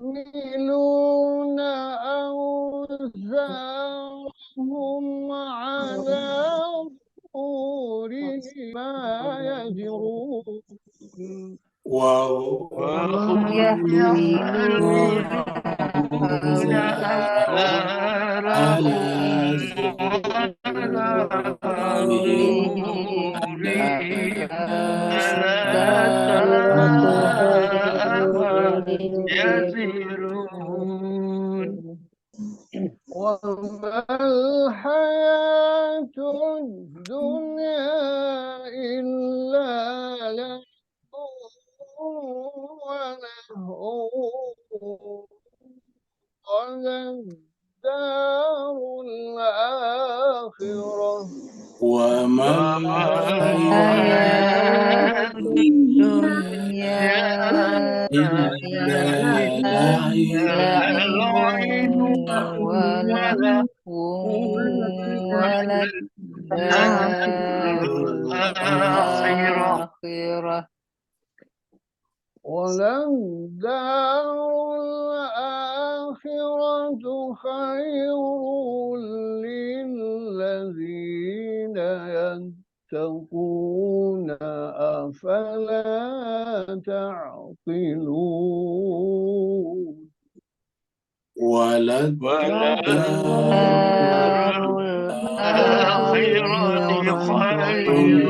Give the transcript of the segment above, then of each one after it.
يحملون أوزارهم على ظهورهم ما يزرون وهم يحملون على ظهورهم يزرون وما الحياة الدنيا إلا لعب ولهو وللدار الآخرة وما الحياة الدنيا إلا لعب ولهو وللدار الآخرة وللدار الآخرة خير للذين يتقون أفلا تعقلون وللدار الآخرة خير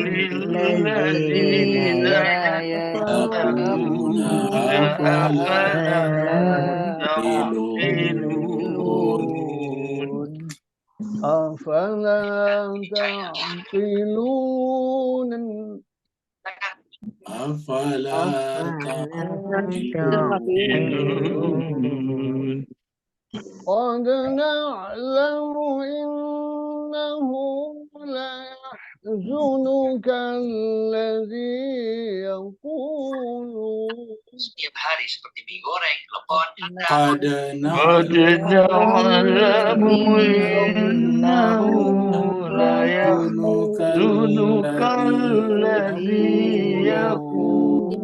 للذين يتقون يتقون أفلا تعقلون أفلا تعقلون أفلا تعقلون قد نعلم إنه ليحزنك الذي يقولون setiap hari seperti mie goreng, lepon, قد قد نعلم إنه لا يحزنك الذي يقولون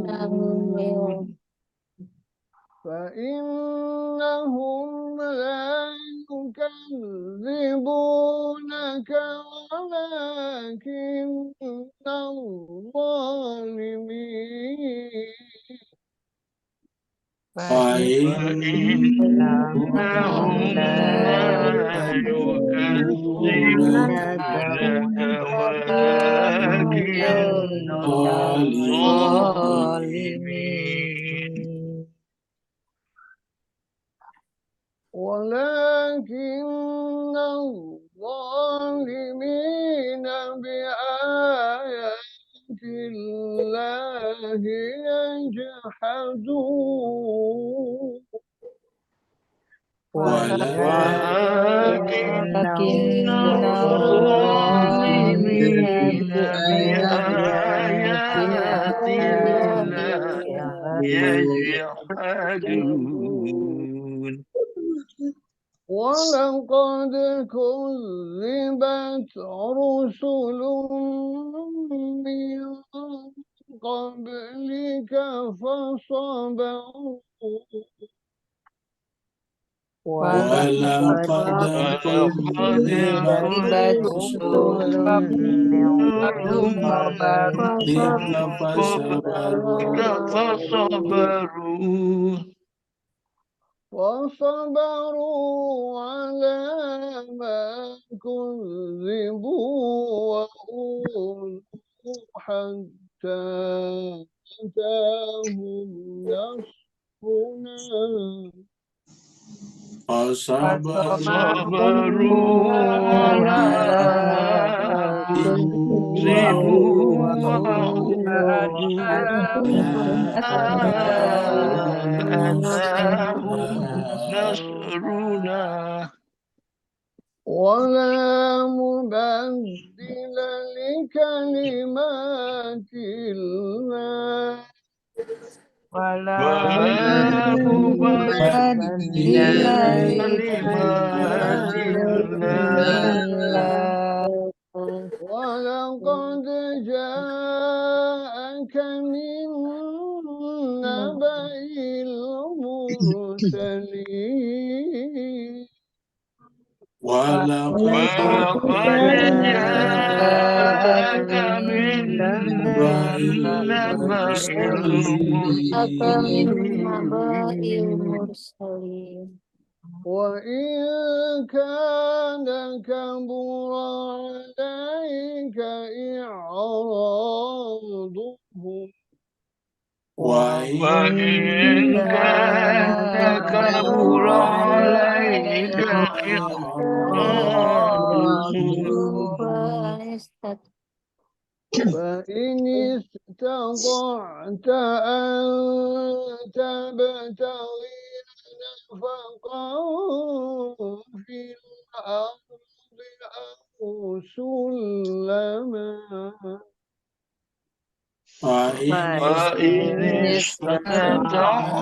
فإنهم لا يكذبونك ولكن الظالمين فإنهم لا يكذبونك ولكن الظالمين ولكن الظالمين بآيات الله يجحدون ولكن الظالمين بآيات الله يجحدون ولقد كذبت رسل من قبلك فصبروا ولقد كذبت رسل من قبلك فصبروا على ما كذبوا وأوذوا حتى أتاهم نصرنا فصبروا على ما كذبوا نصرنا ولا مبدل لكلمات الله ولا مبدل كلمات الله ولقد جاءك من نبأ المرسلين ولقد جاءك من نبأ نبأ المرسلين وإن كان كبر عليك إعراضهم وإن كان كبر عليك فإن استطعت أن تبتغي نفقا في الأرض أو سلما فإن استطعت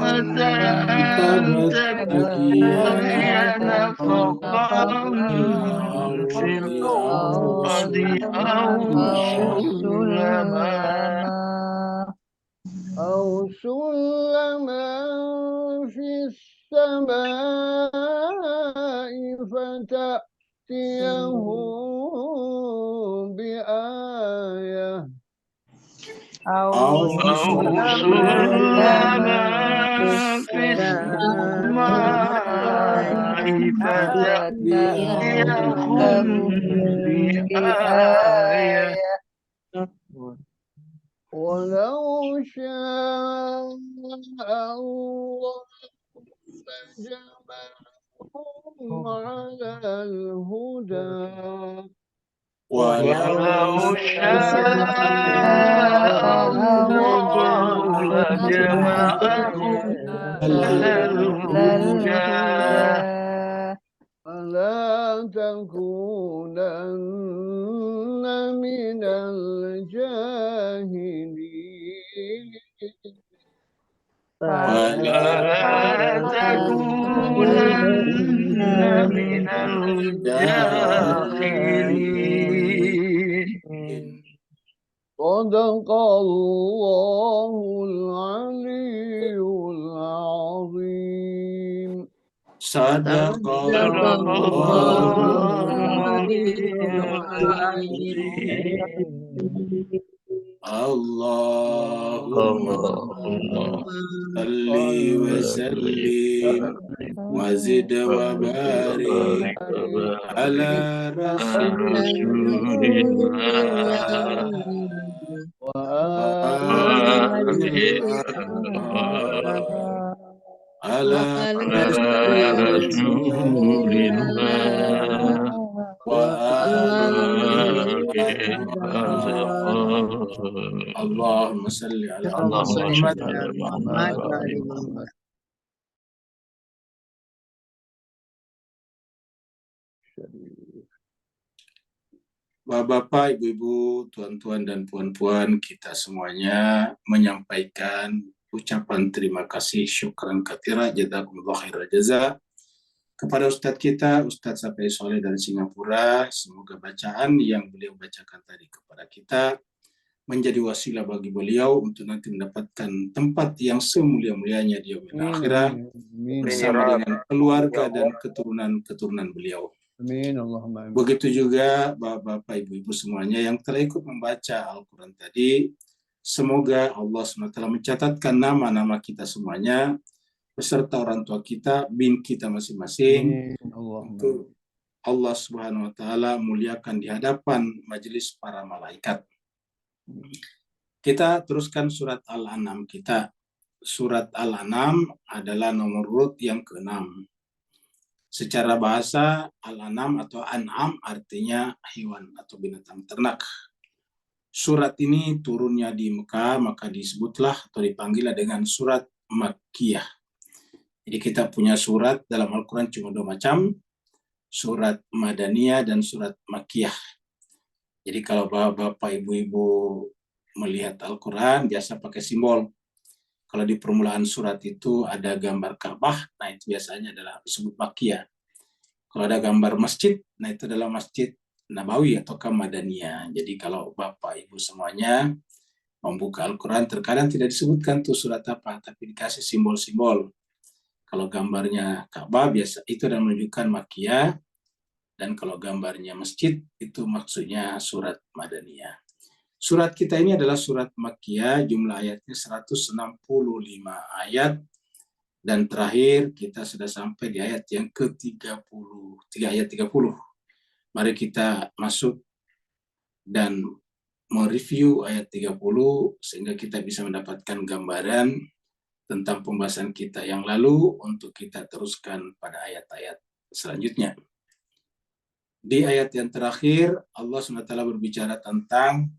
أن أن تبتغي تبتغي نفقا في الأرض أو الأرض أو سلما في السماء فتأتيهم بآية أو سلما في السماء فتأتيهم بآية ولو شاء الله لجمعهم على الهدى ولو شاء الله لجمعهم على الهدى فلا تكونن من الجاهلين فلا تكونن من الجاهلين. صدق الله العلي العظيم. صدق الله اللهم صل وسلم وزد وبارك على رسول الله وآله على رسول الله وآله اللهم صل على محمد. Bapak, Ibu-ibu, tuan-tuan dan puan-puan, kita semuanya menyampaikan ucapan terima kasih, syukran katsira, jazakumullah khairal jaza kepada Ustadz kita, Ustadz Safi Soleh dari Singapura. Semoga bacaan yang beliau bacakan tadi kepada kita menjadi wasilah bagi beliau untuk nanti mendapatkan tempat yang semulia-mulianya di yaumil akhirah bersama dengan keluarga dan keturunan-keturunan beliau. Amin. Allahumma amin. Begitu juga Bapak Ibu-ibu semuanya yang telah ikut membaca Al-Quran tadi, semoga Allah SWT mencatatkan nama-nama kita semuanya beserta orang tua kita, bin kita masing-masing, untuk Allah Subhanahu wa Ta'ala muliakan di hadapan majelis para malaikat. Kita teruskan surat Al-An'am kita. Surat Al-An'am adalah nomor urut yang ke-6. Secara bahasa, Al-An'am atau An'am artinya hewan atau binatang ternak. Surat ini turunnya di Mekah, maka disebutlah atau dipanggillah dengan surat Makkiyah. Jadi kita punya surat dalam Al-Quran cuma 2 macam, surat Madaniyah dan surat Makkiyah. Jadi kalau Bapak Ibu-ibu melihat Al-Quran biasa pakai simbol. Kalau di permulaan surat itu ada gambar Ka'bah, nah itu biasanya adalah disebut Makkiyah. Kalau ada gambar masjid, nah itu adalah Masjid Nabawi atau Madaniyah. Jadi kalau Bapak Ibu semuanya membuka Al-Quran, terkadang tidak disebutkan tuh surat apa, tapi dikasih simbol-simbol. Kalau gambarnya Ka'bah, biasa itu adalah menunjukkan Makkiyah, dan kalau gambarnya masjid, itu maksudnya surat Madaniyah. Surat kita ini adalah surat Makkiyah, jumlah ayatnya 165 ayat, dan terakhir kita sudah sampai di ayat yang ke-30, ayat 30. Mari kita masuk dan mereview ayat 30 sehingga kita bisa mendapatkan gambaran tentang pembahasan kita yang lalu untuk kita teruskan pada ayat-ayat selanjutnya. Di ayat yang terakhir, Allah SWT berbicara tentang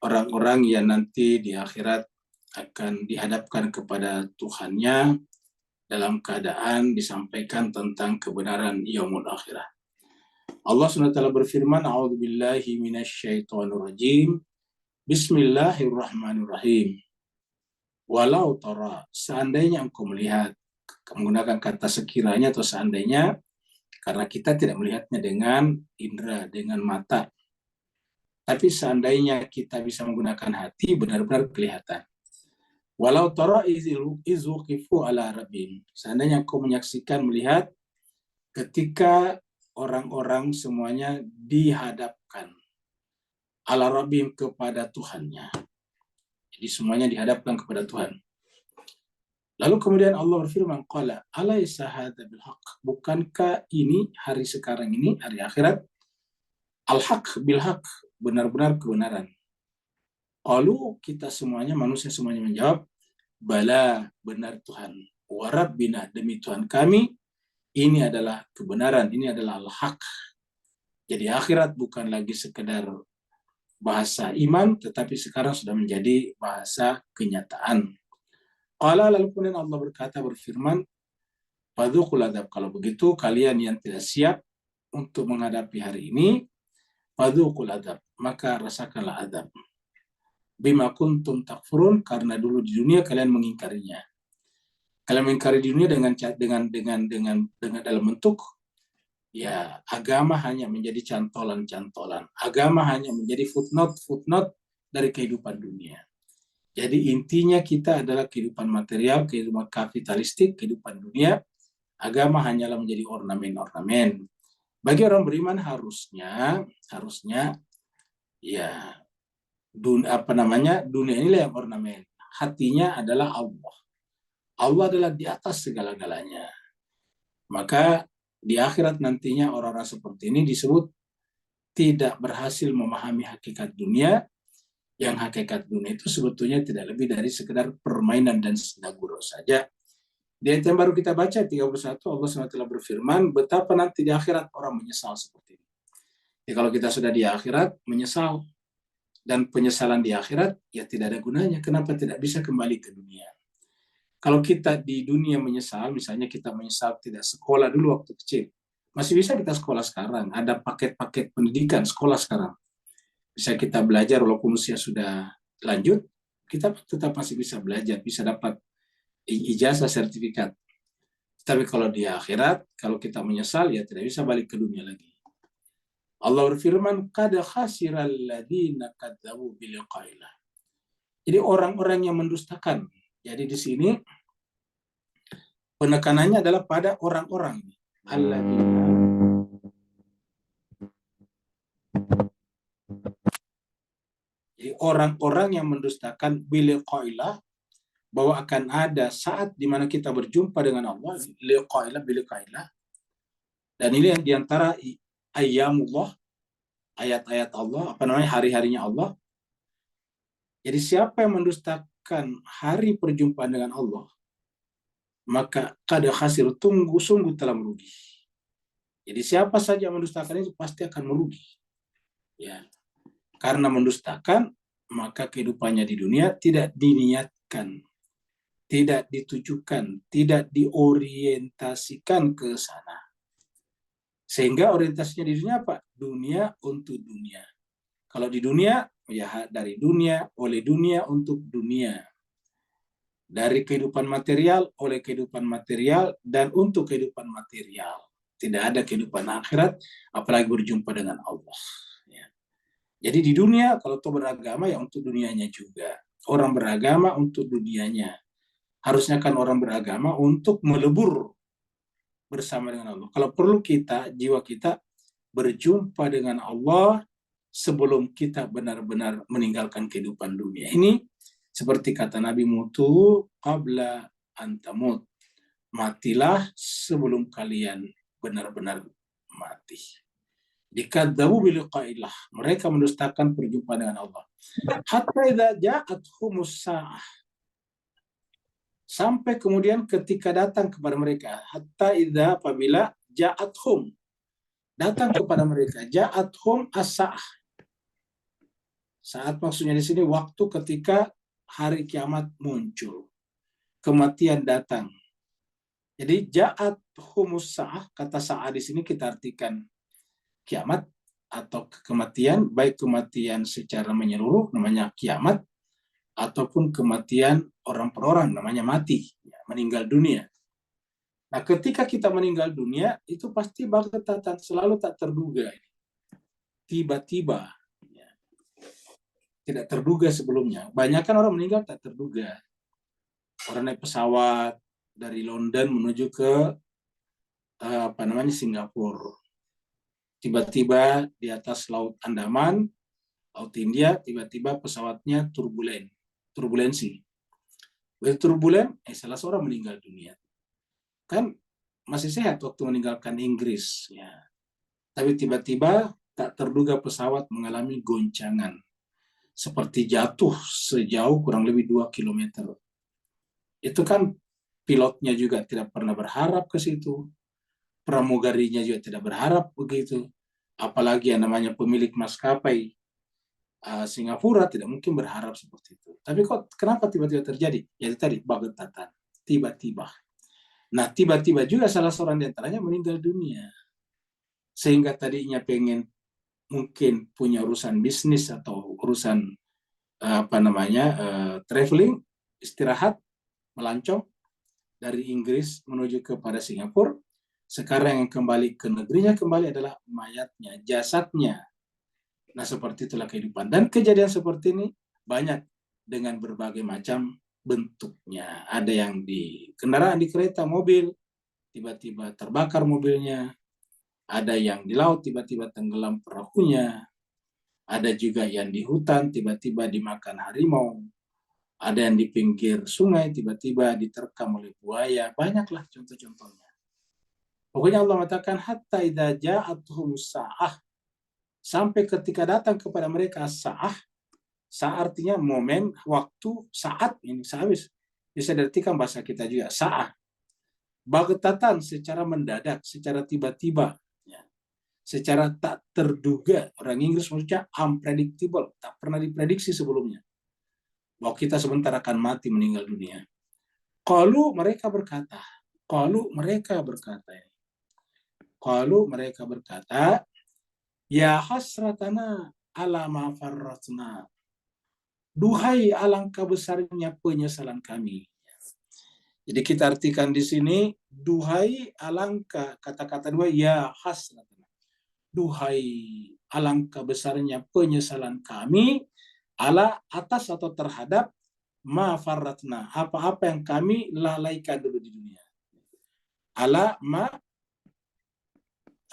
orang-orang yang nanti di akhirat akan dihadapkan kepada Tuhannya dalam keadaan disampaikan tentang kebenaran yaumul akhirah. Allah SWT berfirman, A'udzubillahi minasyaitonirrajim, Bismillahirrahmanirrahim. Walau tara, seandainya engkau melihat, menggunakan kata sekiranya atau seandainya, karena kita tidak melihatnya dengan indera, dengan mata. Tapi seandainya kita bisa menggunakan hati, benar-benar kelihatan. Walau tara izuqifu ala rabbihim. Seandainya engkau menyaksikan, melihat ketika orang-orang semuanya dihadapkan ala rabbihim, kepada Tuhannya. Jadi semuanya dihadapkan kepada Tuhan. Lalu kemudian Allah berfirman, qala alaysa hadza bil haqq? Bukankah ini hari sekarang ini, hari akhirat, al-haq bil haq, benar-benar kebenaran? Qalu, kita semuanya, manusia semuanya menjawab, bala, benar Tuhan. Wa rabbina, demi Tuhan kami, ini adalah kebenaran, ini adalah al-haq. Jadi akhirat bukan lagi sekedar bahasa iman, tetapi sekarang sudah menjadi bahasa kenyataan. Qala, lalu kemudian Allah berkata, berfirman, fadzuqul adzab, kalau begitu kalian yang tidak siap untuk menghadapi hari ini, fadzuqul adzab, maka rasakanlah azab. Bima kuntum takfurun, karena dulu di dunia kalian mengingkarinya. Kalian mengingkari di dunia dengan dalam bentuk ya agama hanya menjadi cantolan-cantolan. Agama hanya menjadi footnote dari kehidupan dunia. Jadi intinya kita adalah kehidupan material, kehidupan kapitalistik, kehidupan dunia. Agama hanyalah menjadi ornamen-ornamen. Bagi orang beriman harusnya ya dunia inilah yang ornamen. Hatinya adalah Allah. Allah adalah di atas segala-galanya. Maka di akhirat nantinya orang-orang seperti ini disebut tidak berhasil memahami hakikat dunia, yang hakikat dunia itu sebetulnya tidak lebih dari sekedar permainan dan senda gurau saja. Di ayat yang baru kita baca 31, Allah SWT berfirman, betapa nanti di akhirat orang menyesal seperti ini. Jadi kalau kita sudah di akhirat menyesal, dan penyesalan di akhirat ya tidak ada gunanya. Kenapa tidak bisa kembali ke dunia? Kalau kita di dunia menyesal, misalnya kita menyesal tidak sekolah dulu waktu kecil, masih bisa kita sekolah sekarang. Ada paket-paket pendidikan sekolah sekarang. Bisa kita belajar walaupun usia sudah lanjut, kita tetap masih bisa belajar, bisa dapat ijazah, sertifikat. Tapi kalau di akhirat, kalau kita menyesal, ya tidak bisa balik ke dunia lagi. Allah berfirman, qad khasiral ladzina kadzdzabu bi liqa'illah. Jadi orang-orang yang mendustakan. Jadi di sini penekanannya adalah pada orang-orang alladzina. Jadi orang-orang yang mendustakan bi liqa'illah, bahwa akan ada saat di mana kita berjumpa dengan Allah, liqa'illah bi liqa'illah. Dan ini yang diantara ayyamullah, ayat-ayat Allah, hari-harinya Allah. Jadi siapa yang mendustakan hari perjumpaan dengan Allah, maka qad khasir, sungguh telah merugi. Jadi siapa saja yang mendustakan itu pasti akan merugi. Ya. Karena mendustakan, maka kehidupannya di dunia tidak diniatkan, tidak ditujukan, tidak diorientasikan ke sana. Sehingga orientasinya di dunia apa? Dunia untuk dunia. Kalau di dunia, ya dari dunia, oleh dunia, untuk dunia. dari kehidupan material, oleh kehidupan material, dan untuk kehidupan material. Tidak ada kehidupan akhirat, apalagi berjumpa dengan Allah. Ya. Jadi di dunia, kalau toh beragama, ya untuk dunianya juga. Orang beragama untuk dunianya. Harusnya kan orang beragama untuk melebur bersama dengan Allah. Kalau perlu kita, jiwa kita berjumpa dengan Allah sebelum kita benar-benar meninggalkan kehidupan dunia. Ini seperti kata Nabi Mutu, qabla antamut. Matilah sebelum kalian benar-benar mati. Dikadzabu biliqa'illah. Mereka mendustakan perjumpaan dengan Allah. Hatta idza ja'athumus sa'ah. Sampai kemudian ketika datang kepada mereka. Hatta idza apabila ja'athum. Datang kepada mereka. Ja'athum as-sa'ah. Saat maksudnya di sini waktu ketika hari kiamat muncul. Kematian datang. Jadi ja'at humus sa'ah, kata sa'ah di sini kita artikan kiamat atau kematian, baik kematian secara menyeluruh namanya kiamat, ataupun kematian orang per orang namanya mati, ya, meninggal dunia. Nah, ketika kita meninggal dunia itu pasti baghtatan, selalu tak terduga, tiba-tiba, ya, tidak terduga sebelumnya. Banyak kan orang meninggal tak terduga. Orang naik pesawat dari London menuju ke Singapura. Tiba-tiba di atas Laut Andaman, Laut India, tiba-tiba pesawatnya turbulensi. Begitu turbulen, salah seorang meninggal dunia. Kan masih sehat waktu meninggalkan Inggris, ya. Tapi tiba-tiba tak terduga pesawat mengalami goncangan, seperti jatuh sejauh kurang lebih 2 kilometer. Itu kan pilotnya juga tidak pernah berharap ke situ. Pramugarinya juga tidak berharap begitu. Apalagi yang namanya pemilik maskapai Singapura tidak mungkin berharap seperti itu. Tapi kok kenapa tiba-tiba terjadi? Ya itu tadi, baghtatan, tiba-tiba. Nah, tiba-tiba juga salah seorang di antaranya meninggal dunia. Sehingga tadinya pengen mungkin punya urusan bisnis atau urusan traveling, istirahat, melancong dari Inggris menuju kepada Singapura. Sekarang yang kembali ke negerinya kembali adalah mayatnya, jasadnya. Nah, seperti itulah kehidupan. Dan kejadian seperti ini banyak dengan berbagai macam bentuknya. Ada yang di kendaraan, di kereta, mobil, tiba-tiba terbakar mobilnya. Ada yang di laut, tiba-tiba tenggelam perahunya. Ada juga yang di hutan, tiba-tiba dimakan harimau. Ada yang di pinggir sungai, tiba-tiba diterkam oleh buaya. Banyaklah contoh-contohnya. Pokoknya Allah mengatakan hatta idza ja'atuhumus sa'ah, sampai ketika datang kepada mereka sa'ah. Sa'ah artinya momen, waktu, saat. Ini saat bisa diartikan bahasa kita juga sa'ah. Baghtatan, secara mendadak, secara tiba-tiba, ya. Secara tak terduga. Orang Inggris maksudnya unpredictable, tak pernah diprediksi sebelumnya bahwa kita sebentar akan mati, meninggal dunia. Qalu mereka berkata, ya hasratana ala ma farratna. Duhai alangkah besarnya penyesalan kami. Jadi kita artikan di sini, duhai alangkah, kata-kata dua, ya hasratana. Duhai alangkah besarnya penyesalan kami, ala atas atau terhadap ma farratna, apa-apa yang kami lalaikan dulu di dunia. Ala ma,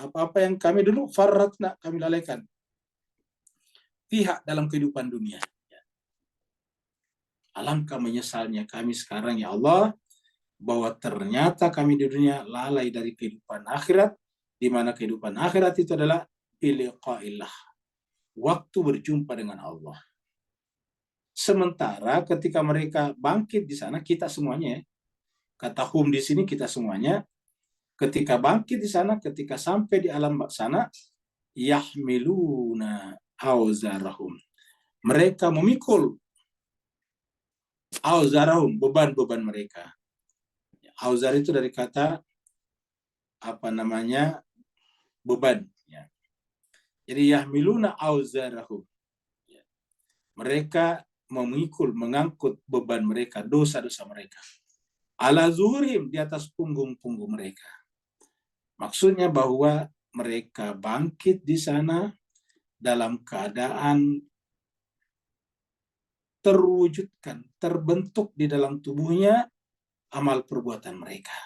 apa-apa yang kami dulu farratna, kami lalaikan. Pihak dalam kehidupan dunia. Alangkah menyesalnya kami sekarang, ya Allah, bahwa ternyata kami di dunia lalai dari kehidupan akhirat, di mana kehidupan akhirat itu adalah biliqa'illah, waktu berjumpa dengan Allah. Sementara ketika mereka bangkit di sana, kita semuanya, kata hum di sini kita semuanya, ketika bangkit di sana, ketika sampai di alam sana, yahmiluna auzarahum, mereka memikul auzarahum, beban-beban mereka. Auzar itu dari kata beban, ya. Jadi yahmiluna auzarahum, ya. Mereka mengangkut beban mereka, dosa-dosa mereka. Ala zuhurihim, di atas punggung-punggung mereka. Maksudnya bahwa mereka bangkit di sana dalam keadaan terwujudkan, terbentuk di dalam tubuhnya amal perbuatan mereka.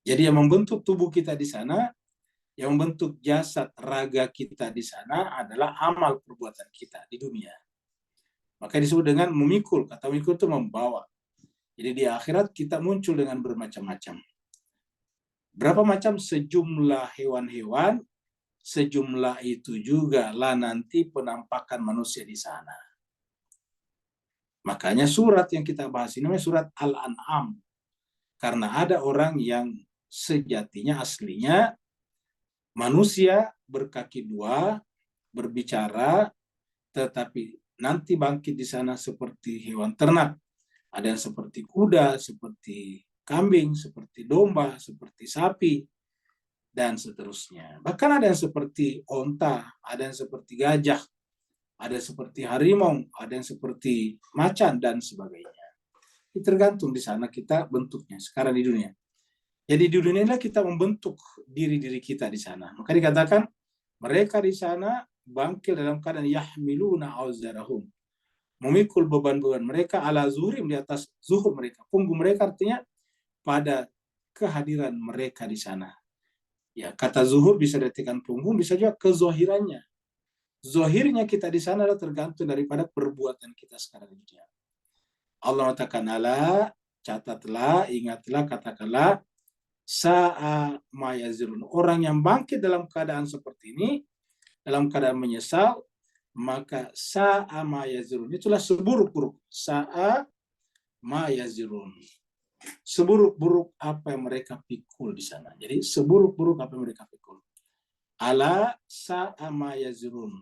Jadi yang membentuk tubuh kita di sana, yang membentuk jasad raga kita di sana adalah amal perbuatan kita di dunia. Maka disebut dengan memikul. Kata memikul itu membawa. Jadi di akhirat kita muncul dengan bermacam-macam. Berapa macam? Sejumlah hewan-hewan, sejumlah itu juga lah nanti penampakan manusia di sana. Makanya surat yang kita bahas ini namanya surat Al-An'am. Karena ada orang yang sejatinya aslinya manusia berkaki dua, berbicara, tetapi nanti bangkit di sana seperti hewan ternak. Ada yang seperti kuda, seperti kambing, seperti domba, seperti sapi, dan seterusnya. Bahkan ada yang seperti onta, ada yang seperti gajah, ada yang seperti harimau, ada yang seperti macan, dan sebagainya. Itu tergantung di sana kita bentuknya sekarang di dunia. Jadi di dunia inilah kita membentuk diri-diri kita di sana. Maka dikatakan mereka di sana bangkit dalam keadaan yahmiluna auzarahum, memikul beban-beban mereka ala zuhurim, di atas zuhur mereka. Punggung mereka artinya pada kehadiran mereka di sana. Ya, kata zuhur bisa diartikan punggung, bisa juga kezohirannya. Zohirnya kita di sana adalah tergantung daripada perbuatan kita sekarang di dunia. Allah mengatakan ala, catatlah, ingatlah, katakanlah, sa'a ma yazirun. Orang yang bangkit dalam keadaan seperti ini, dalam keadaan menyesal, maka sa'a ma yazirun. Itulah seburuk-buruk. Sa'a ma yazirun. Seburuk-buruk apa yang mereka pikul di sana. Jadi seburuk-buruk apa yang mereka pikul. Ala sa'a ma yazirun.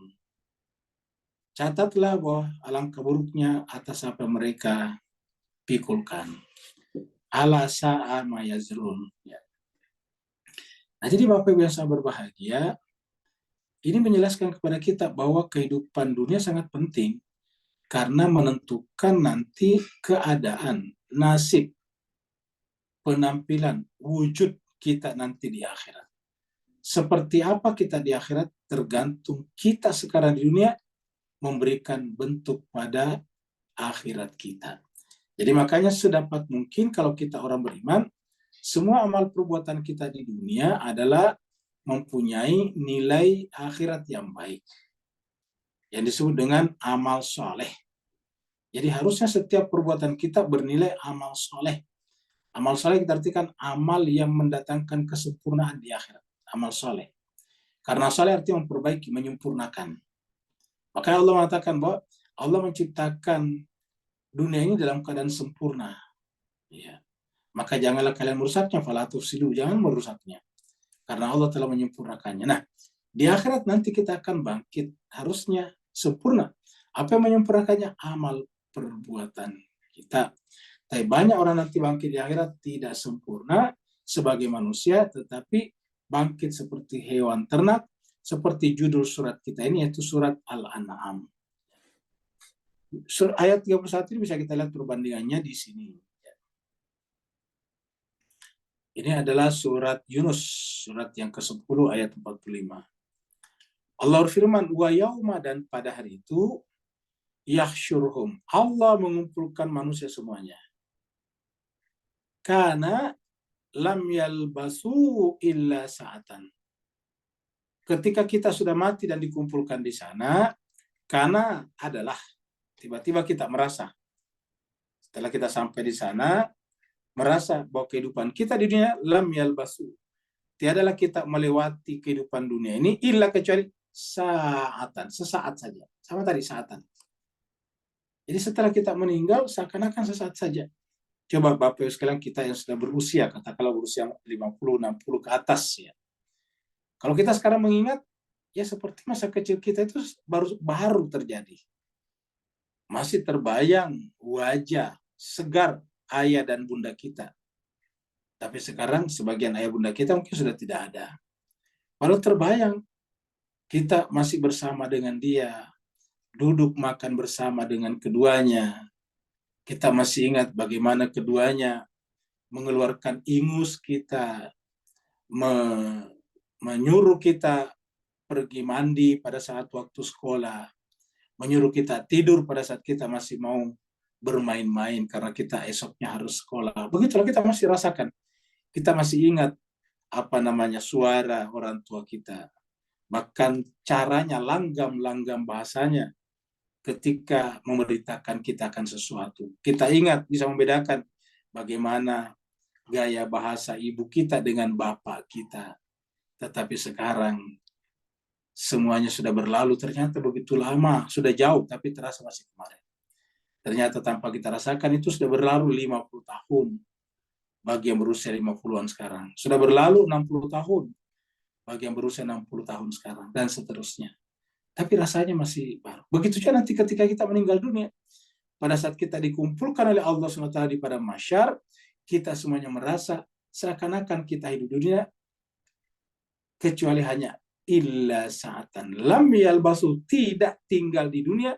Catatlah bahwa alangkah buruknya atas apa yang mereka pikulkan. Ala sa'a ma yazirun. Ya. Nah, jadi Bapak Ibu yang sangat berbahagia, ini menjelaskan kepada kita bahwa kehidupan dunia sangat penting karena menentukan nanti keadaan, nasib, penampilan, wujud kita nanti di akhirat. Seperti apa kita di akhirat tergantung kita sekarang di dunia memberikan bentuk pada akhirat kita. Jadi makanya sedapat mungkin kalau kita orang beriman, semua amal perbuatan kita di dunia adalah mempunyai nilai akhirat yang baik. Yang disebut dengan amal soleh. Jadi harusnya setiap perbuatan kita bernilai amal soleh. Amal soleh kita artikan amal yang mendatangkan kesempurnaan di akhirat. Amal soleh. Karena soleh artinya memperbaiki, menyempurnakan. Makanya Allah mengatakan bahwa Allah menciptakan dunia ini dalam keadaan sempurna. Ya. Maka janganlah kalian merusaknya, fala tufsidu, jangan merusaknya. Karena Allah telah menyempurnakannya. Nah, di akhirat nanti kita akan bangkit, harusnya sempurna. Apa yang menyempurnakannya? Amal perbuatan kita. Tapi banyak orang nanti bangkit di akhirat tidak sempurna sebagai manusia, tetapi bangkit seperti hewan ternak, seperti judul surat kita ini, yaitu surat Al-An'am. Ayat 31 ini bisa kita lihat perbandingannya di sini. Ini adalah surat Yunus, surat yang ke-10 ayat 45. Allah berfirman, wa yauma, dan pada hari itu, yahsyurhum, Allah mengumpulkan manusia semuanya. Karena lam yalbasu illa sa'atan. Ketika kita sudah mati dan dikumpulkan di sana, karena adalah tiba-tiba kita merasa, setelah kita sampai di sana, merasa bahwa kehidupan kita di dunia lam yalbasu. Tiadalah kita melewati kehidupan dunia ini illa kecuali sa'atan, sesaat saja. Sama tadi saatan. Jadi setelah kita meninggal seakan-akan sesaat saja. Coba Bapak Ibu sekalian, kita yang sudah berusia, katakanlah berusia 50-60 ke atas ya. Kalau kita sekarang mengingat, ya seperti masa kecil kita itu baru terjadi. Masih terbayang wajah segar ayah dan bunda kita. Tapi sekarang sebagian ayah bunda kita mungkin sudah tidak ada. Walau terbayang, kita masih bersama dengan dia. duduk makan bersama dengan keduanya. Kita masih ingat bagaimana keduanya mengeluarkan ingus kita, menyuruh kita pergi mandi pada saat waktu sekolah, menyuruh kita tidur pada saat kita masih mau bermain-main karena kita esoknya harus sekolah. Begitulah kita masih rasakan. Kita masih ingat apa namanya suara orang tua kita. Bahkan caranya langgam-langgam bahasanya ketika memberitakan kita akan sesuatu. Kita ingat bisa membedakan bagaimana gaya bahasa ibu kita dengan bapak kita. Tetapi sekarang semuanya sudah berlalu, ternyata begitu lama, sudah jauh, tapi terasa masih kemarin. Ternyata tanpa kita rasakan itu sudah berlalu 50 tahun. Bagi yang berusia 50-an sekarang. Sudah berlalu 60 tahun. Bagi yang berusia 60 tahun sekarang. Dan seterusnya. Tapi rasanya masih baru. Begitu juga nanti ketika kita meninggal dunia. Pada saat kita dikumpulkan oleh Allah SWT di padang mahsyar, kita semuanya merasa seakan-akan kita hidup dunia kecuali hanya illa sa'atan lam yalbasu, tidak tinggal di dunia,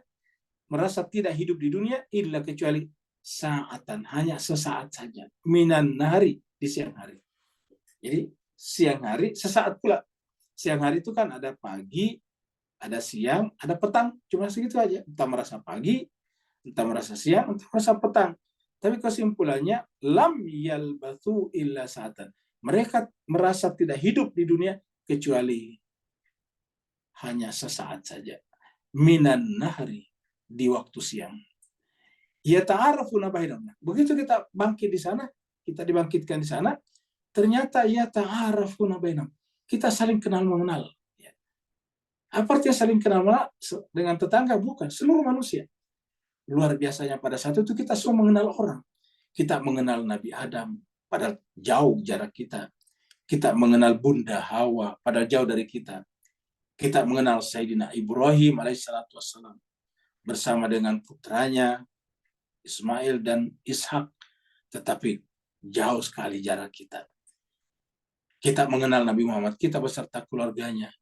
merasa tidak hidup di dunia illa kecuali sa'atan, hanya sesaat saja, minan nahari, di siang hari. Jadi siang hari sesaat pula. Siang hari itu kan ada pagi, ada siang, ada petang, cuma segitu aja. Entah merasa pagi, entah merasa siang, entah merasa petang. Tapi kesimpulannya lam yalbathu illa sa'atan. Mereka merasa tidak hidup di dunia kecuali hanya sesaat saja. Minan nahari, di waktu siang. Ya ta'arafuna bainahum. Begitu kita bangkit di sana, kita dibangkitkan di sana, ternyata ya ta'arafuna bainahum. Kita saling kenal mengenal. Apa artinya saling kenal mengenal? Dengan tetangga? Bukan, seluruh manusia. Luar biasanya pada saat itu kita semua mengenal orang. Kita mengenal Nabi Adam, padahal jauh jarak kita. Kita mengenal Bunda Hawa, padahal jauh dari kita. Kita mengenal Sayyidina Ibrahim alaihissalatu wassalam bersama dengan putranya Ismail dan Ishak, tetapi jauh sekali jarak kita. Kita mengenal Nabi Muhammad, kita beserta keluarganya.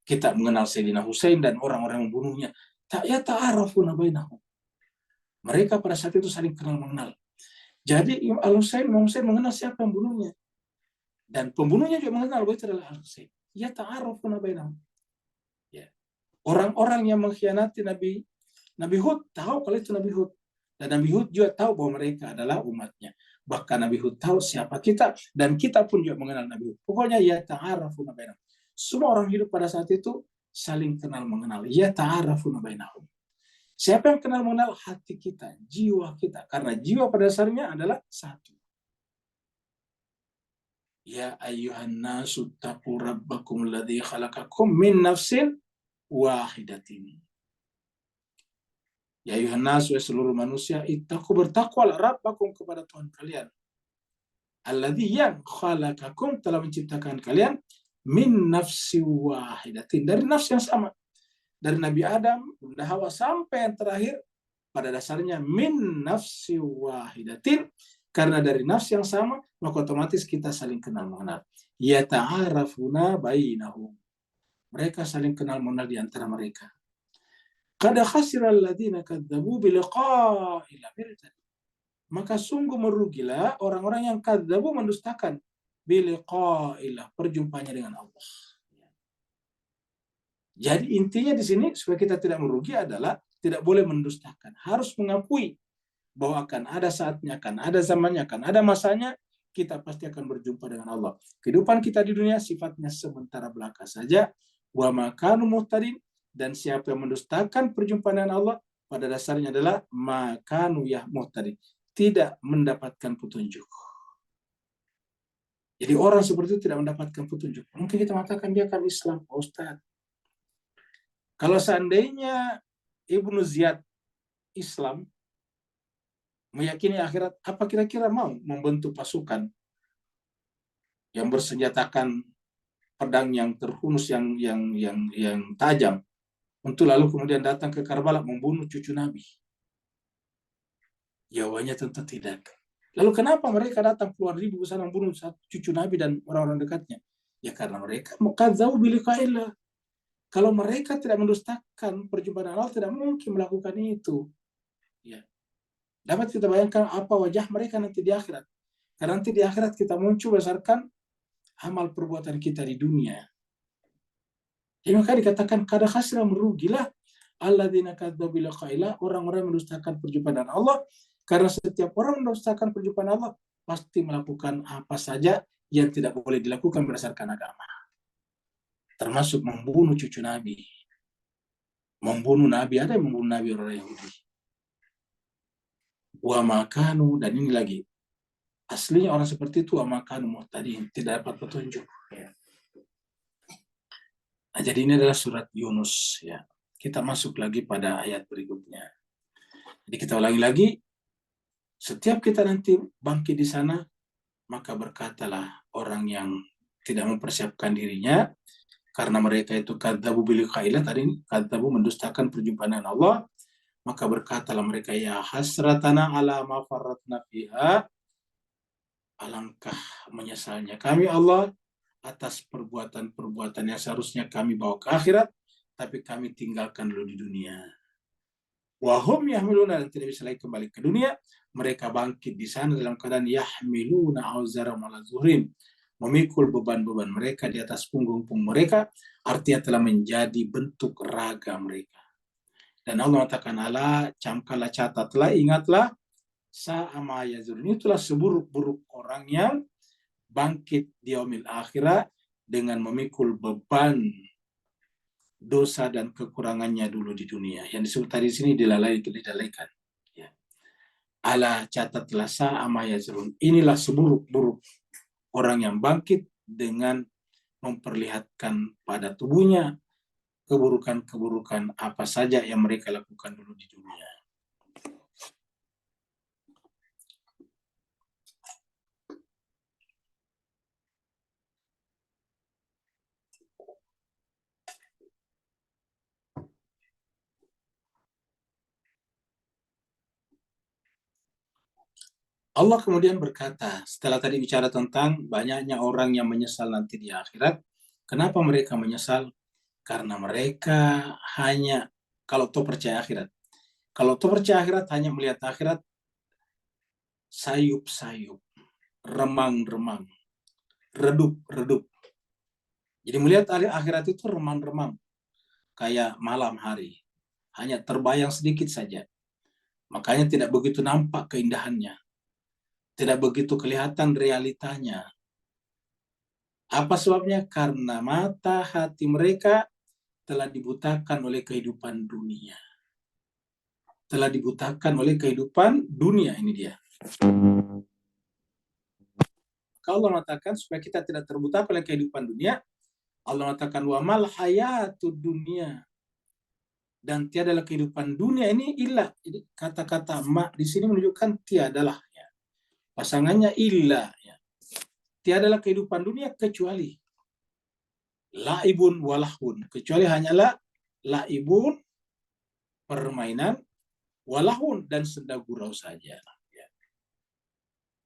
Kita mengenal Sayyidina Husain dan orang-orang yang membunuhnya. Ta'arafuna bainahum. Mereka pada saat itu saling kenal mengenal. Jadi Imam Husain mengenal siapa yang membunuhnya. Dan pembunuhnya juga mengenal bahwa itu adalah Al-Husain. Ya ta'arafuna bainahum. Ya. Orang-orang yang mengkhianati Nabi Hud tahu kalau itu Nabi Hud. Dan Nabi Hud juga tahu bahwa mereka adalah umatnya. Bahkan Nabi Hud tahu siapa kita. Dan kita pun juga mengenal Nabi Hud. Pokoknya ya ta'arafuna bainahum. Semua orang hidup pada saat itu saling kenal mengenal. Ya ta'arafuna bainahum. Siapa yang kenal mengenal? Hati kita, jiwa kita. Karena jiwa pada dasarnya adalah satu. Ya ayyuhan nasu taqu rabbakum alladzi khalaqakum min nafsin wahidatin. Ya ayuhan nas, seluruh manusia, ittaqu, bertakwalah rabbakum kepada Tuhan kalian. Alladzi, yang khalaqakum, telah menciptakan kalian min nafsi wahidatin, dari nafs yang sama. Dari Nabi Adam, Bunda Hawa sampai yang terakhir, pada dasarnya min nafsi wahidatin, karena dari nafs yang sama, maka otomatis kita saling kenal mengenal. Ya ta'arafuna bainahum. Mereka saling kenal mengenal di antara mereka. Qad khasira alladziina kadzdzabu biliqa'il akhirah. Maka sungguh merugilah orang-orang yang kadzdzabu, mendustakan biliqa'il, perjumpaannya dengan Allah. Jadi intinya di sini supaya kita tidak merugi adalah tidak boleh mendustakan, harus mengakui bahwa akan ada saatnya, akan ada zamannya, akan ada masanya kita pasti akan berjumpa dengan Allah. Kehidupan kita di dunia sifatnya sementara belaka saja. Wa ma kanu muhtadin, dan siapa yang mendustakan perjumpaan dengan Allah pada dasarnya adalah makanu ya muhtadi, tidak mendapatkan petunjuk. Jadi orang seperti itu tidak mendapatkan petunjuk. Mungkin kita mengatakan dia kan Islam, Ustaz. Kalau seandainya Ibnu Ziyad Islam, meyakini akhirat, apa kira-kira mau membentuk pasukan yang bersenjatakan pedang yang terhunus, yang tajam, untuk lalu kemudian datang ke Karbala membunuh cucu Nabi? Jawabannya tentu tidak. Lalu kenapa mereka datang puluhan ribu ke sana membunuh cucu Nabi dan orang-orang dekatnya? Ya karena mereka mukadzdzabu biliqa'illah. Kalau mereka tidak mendustakan perjumpaan Allah, tidak mungkin melakukan itu. Ya. Dapat kita bayangkan apa wajah mereka nanti di akhirat. Karena nanti di akhirat kita muncul berdasarkan amal perbuatan kita di dunia. Jadi maka dikatakan kada khasra, merugilah alladzina kadzdzabu bi liqa'illah, orang-orang mendustakan perjumpaan Allah. Karena setiap orang mendustakan perjumpaan Allah pasti melakukan apa saja yang tidak boleh dilakukan berdasarkan agama. Termasuk membunuh cucu Nabi. Membunuh Nabi, ada yang membunuh Nabi orang Yahudi. Wa makanu, dan ini lagi. Aslinya orang seperti itu wa makanu muhtadin, tidak dapat petunjuk. Ya. Nah, jadi ini adalah surat Yunus. Ya. Kita masuk lagi pada ayat berikutnya. Jadi kita ulangi lagi. Setiap kita nanti bangkit di sana, maka berkatalah orang yang tidak mempersiapkan dirinya, karena mereka itu kadzdzabu bi liqa'illah, tadi kadzdzabu mendustakan perjumpaan Allah, maka berkatalah mereka, ya hasratana ala ma farratna fiha, alangkah menyesalnya kami Allah atas perbuatan-perbuatan yang seharusnya kami bawa ke akhirat, tapi kami tinggalkan dulu di dunia. Wahum yahmiluna, dan tidak bisa lagi kembali ke dunia. Mereka bangkit di sana dalam keadaan yahmiluna auzara ala zuhrim, memikul beban-beban mereka di atas punggung-punggung mereka, artinya telah menjadi bentuk raga mereka. Dan Allah mengatakan, ala camkanlah, catatlah, ingatlah, sa'ama yazurun, itulah seburuk-buruk orang yang bangkit di yaumil akhirah dengan memikul beban dosa dan kekurangannya dulu di dunia. Yang disebut tadi di sini dilalaikan. Ya. Ala catatlah, sa'ama yazurun, inilah seburuk-buruk orang yang bangkit dengan memperlihatkan pada tubuhnya keburukan-keburukan apa saja yang mereka lakukan dulu di dunia. Allah kemudian berkata, setelah tadi bicara tentang banyaknya orang yang menyesal nanti di akhirat, kenapa mereka menyesal? Karena mereka hanya, kalau toh percaya akhirat, hanya melihat akhirat sayup-sayup, remang-remang, redup-redup. Jadi melihat akhirat itu remang-remang, kayak malam hari, hanya terbayang sedikit saja. Makanya tidak begitu nampak keindahannya, tidak begitu kelihatan realitanya. Apa sebabnya? Karena mata hati mereka telah dibutakan oleh kehidupan dunia. Telah dibutakan oleh kehidupan dunia, ini dia. Kalau Allah mengatakan supaya kita tidak terbutakan oleh kehidupan dunia, Allah mengatakan wa mal hayatud dunia, dan tiadalah kehidupan dunia ini illa. Jadi kata-kata ma di sini menunjukkan tiadalah, ya. Pasangannya illa, ya. Tiadalah kehidupan dunia kecuali laibun walahun, kecuali hanyalah laibun, permainan, walahun, dan senda gurau saja. Ya.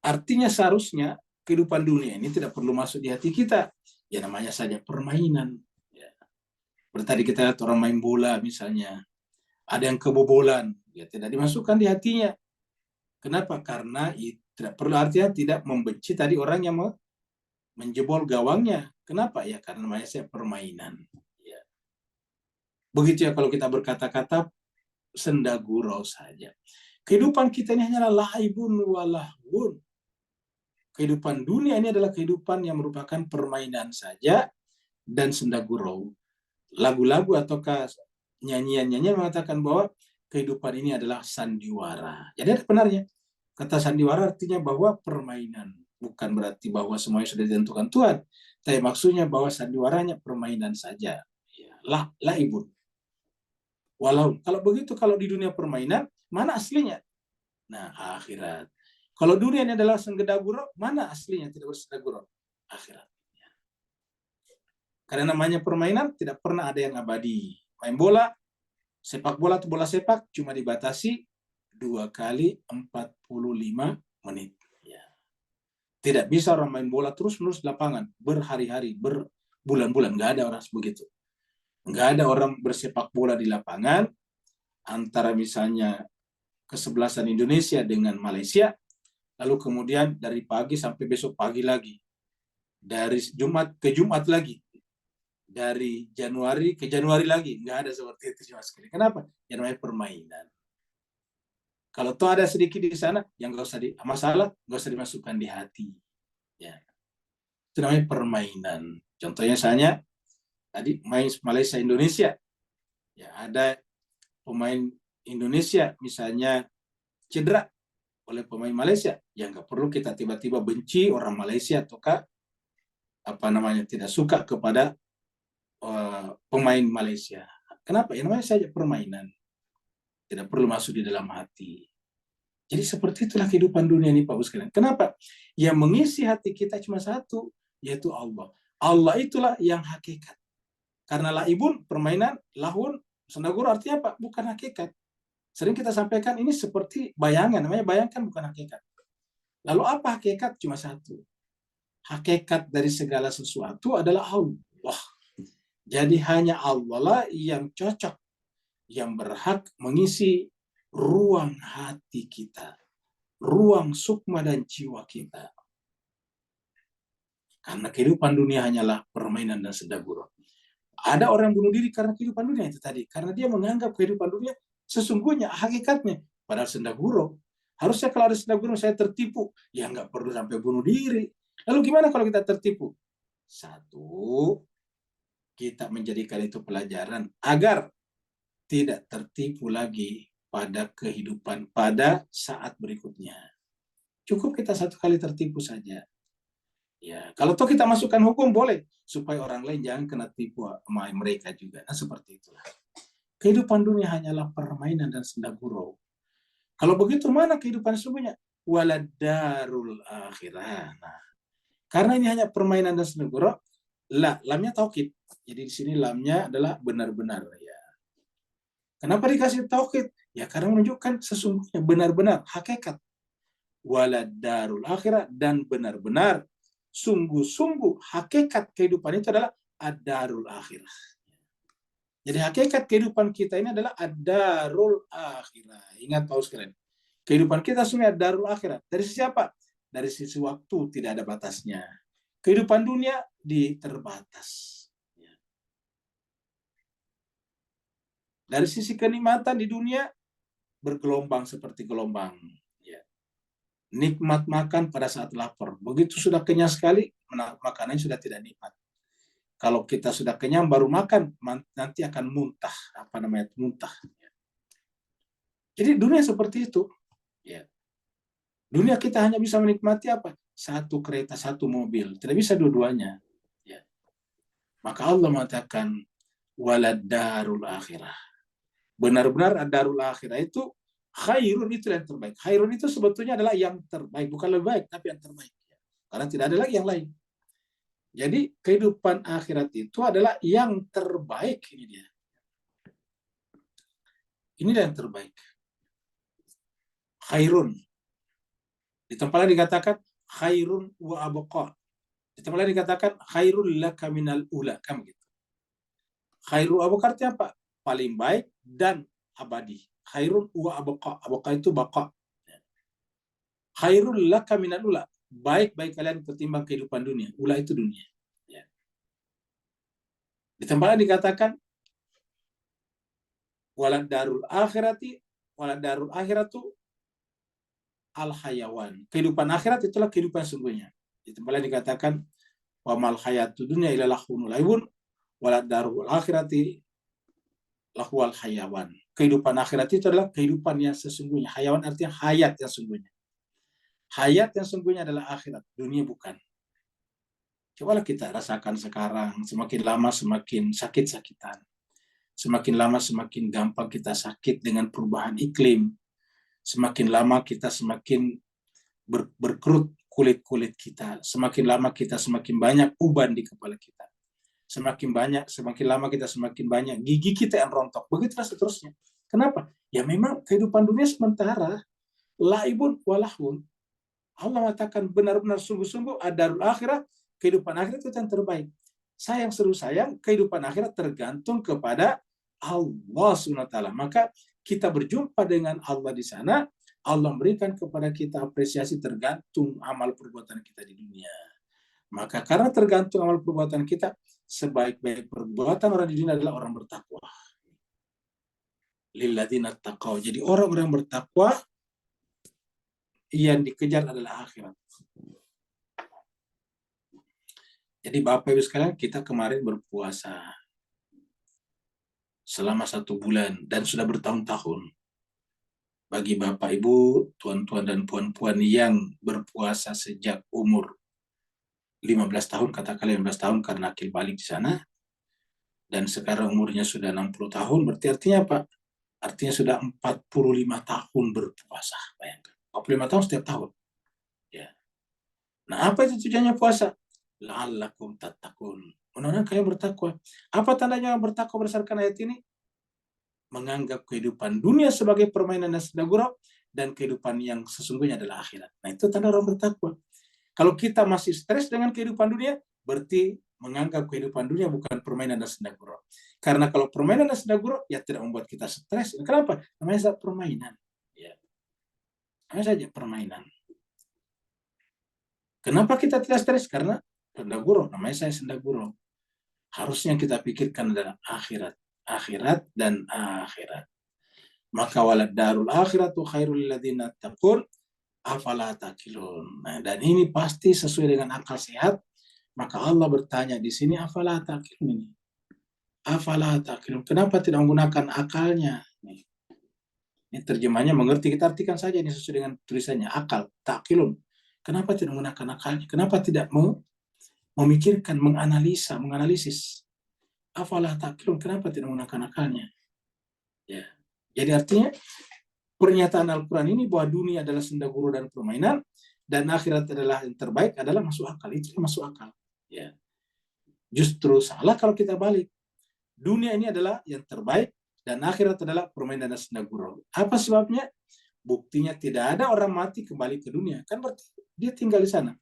Artinya seharusnya kehidupan dunia ini tidak perlu masuk di hati kita. Ya namanya saja permainan. Ya. Tadi kita lihat orang main bola misalnya, ada yang kebobolan, ya tidak dimasukkan di hatinya. Kenapa? Karena tidak perlu, artinya tidak membenci tadi orang yang menjebol gawangnya. Kenapa? Ya karena namanya saya permainan. Ya. Begitu ya kalau kita berkata-kata senda gurau saja. Kehidupan kita ini hanyalah laibun walahun. Kehidupan dunia ini adalah kehidupan yang merupakan permainan saja dan senda gurau. Lagu-lagu ataukah nyanyian-nyanyian mengatakan bahwa kehidupan ini adalah sandiwara. Jadi ada benarnya. Kata sandiwara artinya bahwa permainan. Bukan berarti bahwa semuanya sudah ditentukan Tuhan. Tapi maksudnya bahwa sandiwaranya permainan saja. Ya, laibun. Walau kalau begitu, kalau di dunia permainan, mana aslinya? Nah, akhirat. Kalau dunia ini adalah senda gurau, mana aslinya tidak bersenda gurau? Akhirat. Karena namanya permainan, tidak pernah ada yang abadi. Main bola, sepak bola atau bola sepak, cuma dibatasi 2 kali 45 menit. Ya. Tidak bisa orang main bola terus-menerus di lapangan, berhari-hari, berbulan-bulan. Nggak ada orang begitu. Nggak ada orang bersepak bola di lapangan antara misalnya kesebelasan Indonesia dengan Malaysia, lalu kemudian dari pagi sampai besok pagi lagi, dari Jumat ke Jumat lagi, dari Januari ke Januari lagi, nggak ada seperti itu sama sekali. Kenapa? Yang namanya permainan. Kalau toh ada sedikit di sana, yang nggak usah masalah, nggak usah dimasukkan di hati. Ya, itu namanya permainan. Contohnya misalnya tadi main Malaysia Indonesia, ya ada pemain Indonesia misalnya cedera oleh pemain Malaysia, ya nggak perlu kita tiba-tiba benci orang Malaysia ataukah tidak suka kepada pemain Malaysia. Kenapa? Ya namanya saja permainan, tidak perlu masuk di dalam hati. Jadi seperti itulah kehidupan dunia ini Pak Bos sekalian. Kenapa? Yang mengisi hati kita cuma satu, yaitu Allah. Allah itulah yang hakikat. Karena laibun, permainan, lahun, sendaguru artinya apa? Bukan hakikat. Sering kita sampaikan ini seperti bayangan, namanya bayangkan bukan hakikat. Lalu apa hakikat? Cuma satu. Hakikat dari segala sesuatu adalah Allah. Jadi hanya Allah lah yang cocok, yang berhak mengisi ruang hati kita, ruang sukma dan jiwa kita. Karena kehidupan dunia hanyalah permainan dan sendaguru. Ada orang bunuh diri karena kehidupan dunia itu tadi, karena dia menganggap kehidupan dunia sesungguhnya hakikatnya padahal sendaguru. Harusnya kalau ada sendaguru saya tertipu, ya nggak perlu sampai bunuh diri. Lalu gimana kalau kita tertipu? Satu, kita menjadikan itu pelajaran agar tidak tertipu lagi pada kehidupan pada saat berikutnya. Cukup kita satu kali tertipu saja. Ya, kalau toh kita masukkan hukum boleh supaya orang lain jangan kena tipu sama mereka juga. Nah, seperti itulah. Kehidupan dunia hanyalah permainan dan sendaguru. Kalau begitu mana kehidupan sesungguhnya? Waladarul akhirah. Nah, karena ini hanya permainan dan sendaguru, lamnya taukid. Jadi di sini lamnya adalah benar-benar ya. Kenapa dikasih taukid? Ya karena menunjukkan sesungguhnya benar-benar hakikat. Waladarul akhirah, dan benar-benar sungguh-sungguh hakikat kehidupan itu adalah ad-darul akhirah. Jadi hakikat kehidupan kita ini adalah ad-darul akhirah. Ingat Pak sekalian. Kehidupan kita semua ad-darul akhirah. Dari sisi apa? Dari sisi waktu tidak ada batasnya. Kehidupan dunia terbatas. Dari sisi kenikmatan di dunia bergelombang seperti gelombang. Nikmat makan pada saat lapar. Begitu sudah kenyang sekali, makanannya sudah tidak nikmat. Kalau kita sudah kenyang baru makan, nanti akan muntah. Muntah. Jadi dunia seperti itu. Ya. Dunia kita hanya bisa menikmati apa? Satu kereta, satu mobil. Tidak bisa dua-duanya. Ya. Maka Allah mengatakan, waladarul akhirah. Benar-benar darul akhirah itu khairun, itu yang terbaik. Khairun itu sebetulnya adalah yang terbaik, bukan lebih baik, tapi yang terbaik. Karena tidak ada lagi yang lain. Jadi kehidupan akhirat itu adalah yang terbaik. Ini dia. Ini yang terbaik. Khairun. Di tempat lain dikatakan khairun wa abqa. Di tempat lain dikatakan khairul laka minal ula. Kan begitu. Khairul abqa artinya apa? Paling baik dan abadi. Khairun wa abqa. Abqa itu baqa. Khairul laka minal ula. Baik-baik kalian ketimbang kehidupan dunia. Ula itu dunia. Ya. Di tempat lain dikatakan walad darul akhiratu al hayawan. Kehidupan akhirat itulah kehidupan sungguhnya. Di tempat lain dikatakan wa mal hayatu dunya illa lahun laibun walad darul akhirati lahwal hayawan. Kehidupan akhirat itu adalah kehidupan yang sesungguhnya. Hayawan artinya hayat yang sesungguhnya. Hayat yang sesungguhnya adalah akhirat, dunia bukan. Cobalah kita rasakan sekarang, semakin lama semakin sakit-sakitan. Semakin lama semakin gampang kita sakit dengan perubahan iklim. Semakin lama kita semakin berkerut kulit-kulit kita. Semakin lama kita semakin banyak uban di kepala kita. Semakin lama kita semakin banyak gigi kita yang rontok. Begitulah seterusnya. Kenapa? Ya memang kehidupan dunia sementara. Laibun walahun. Allah mengatakan benar-benar sungguh-sungguh ad-darul akhirah, kehidupan akhirat itu yang terbaik. sayang seru sayang, kehidupan akhirat tergantung kepada Allah SWT. Maka kita berjumpa dengan Allah di sana, Allah memberikan kepada kita apresiasi tergantung amal perbuatan kita di dunia. Maka karena tergantung amal perbuatan kita, sebaik-baik perbuatan orang di dunia adalah orang bertakwa. Lilladzina taqaw. Jadi orang-orang bertakwa yang dikejar adalah akhirat. Jadi Bapak Ibu sekalian, kita kemarin berpuasa selama 1 bulan dan sudah bertahun-tahun. Bagi Bapak Ibu, tuan-tuan dan puan-puan yang berpuasa sejak umur 15 tahun, katakanlah 15 tahun karena akil balik di sana, dan sekarang umurnya sudah 60 tahun, berarti artinya apa? Artinya sudah 45 tahun berpuasa. Bayangkan, 45 tahun setiap tahun. Ya. Nah, apa itu tujuannya puasa? La'allakum tattaqun. Mudah-mudahan kalian bertakwa. Apa tandanya bertakwa berdasarkan ayat ini? Menganggap kehidupan dunia sebagai permainan dan senda gurau, dan kehidupan yang sesungguhnya adalah akhirat. Nah, itu tanda orang bertakwa. Kalau kita masih stres dengan kehidupan dunia, berarti menganggap kehidupan dunia bukan permainan dan senda gurau. Karena kalau permainan dan senda gurau, ya tidak membuat kita stres. Kenapa? Namanya saja permainan. Ya. Namanya saja permainan. Kenapa kita tidak stres? Karena senda gurau. Namanya saya senda gurau. Harusnya kita pikirkan adalah akhirat. Akhirat dan akhirat. Maka walad darul akhiratu khairul ladzina taqun afala taqilun. Nah, dan ini pasti sesuai dengan akal sehat. Maka Allah bertanya di sini, afala taqilun ini. Afala taqilun. Kenapa tidak menggunakan akalnya? Ini terjemahnya mengerti, kita artikan saja ini sesuai dengan tulisannya, akal, taqilun. Kenapa tidak menggunakan akalnya? Kenapa tidak memikirkan, menganalisis? Afala taqilun. Kenapa tidak menggunakan akalnya? Ya. Jadi artinya pernyataan Al-Quran ini bahwa dunia adalah senda gurau dan permainan, dan akhirat adalah yang terbaik adalah masuk akal. Itu masuk akal. Ya. Justru salah kalau kita balik. Dunia ini adalah yang terbaik, dan akhirat adalah permainan dan senda gurau. Apa sebabnya? Buktinya tidak ada orang mati kembali ke dunia. Kan berarti dia tinggal di sana.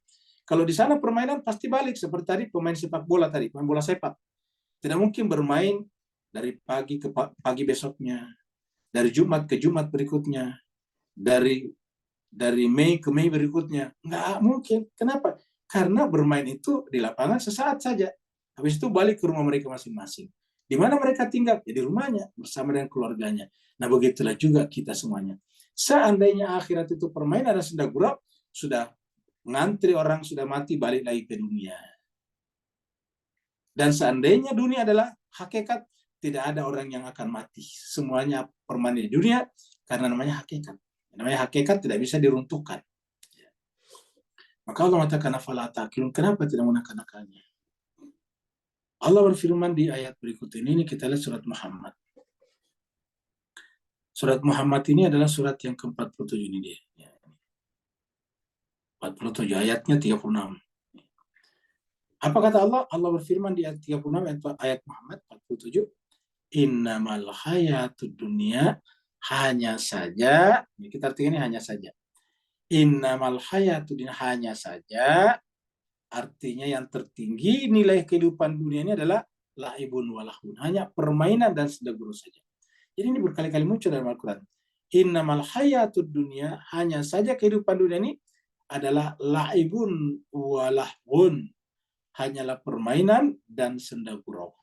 Kalau di sana permainan pasti balik. Seperti tadi pemain sepak bola tadi, pemain bola sepak. Tidak mungkin bermain dari pagi ke pagi besoknya, dari Jumat ke Jumat berikutnya, dari Mei ke Mei berikutnya. Nggak mungkin. Kenapa? Karena bermain itu di lapangan sesaat saja. Habis itu balik ke rumah mereka masing-masing. Di mana mereka tinggal? Ya di rumahnya, bersama dengan keluarganya. Nah, begitulah juga kita semuanya. Seandainya akhirat itu permainan dan senda gurau, sudah ngantri orang sudah mati balik lagi ke dunia. Dan seandainya dunia adalah hakikat, tidak ada orang yang akan mati. Semuanya permanen di dunia karena namanya hakikat. Namanya hakikat tidak bisa diruntuhkan. Maka Allah mengatakan afala taqilun. Kenapa tidak menggunakan akalnya? Allah berfirman di ayat berikut ini kita lihat surat Muhammad. Surat Muhammad ini adalah surat yang ke-47 ini dia. 47 ayatnya 36. Apa kata Allah? Allah berfirman di ayat 36 ayat Muhammad 47. Innamal hayatud dunya, hanya saja, ini kita artikan ini hanya saja. Innamal hayatud dunya, hanya saja, artinya yang tertinggi nilai kehidupan dunia ini adalah laibun walahun, hanya permainan dan senda gurau saja. Jadi ini berkali-kali muncul dalam Al-Quran. Innamal hayatud dunya, hanya saja kehidupan dunia ini adalah laibun walahun, hanyalah permainan dan senda gurau.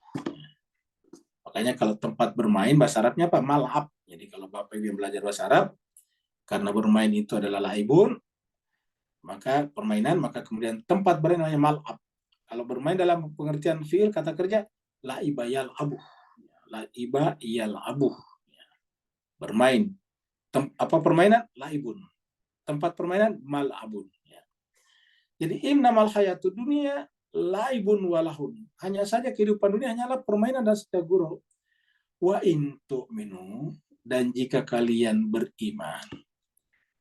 Makanya kalau tempat bermain bahasa Arabnya apa? Mal'ab. Jadi kalau Bapak Ibu yang belajar bahasa Arab, karena bermain itu adalah laibun, maka permainan, maka kemudian tempat bermain namanya mal'ab. Kalau bermain dalam pengertian fi'il kata kerja, la'iba yal'abuh. La'iba yal'abuh. Bermain. Apa permainan? Laibun. Tempat permainan mal'abun. Jadi innamal hayatud dunya laibun walahun. Hanya saja kehidupan dunia hanyalah permainan dan senda gurau. Wa in tu'minu, dan jika kalian beriman,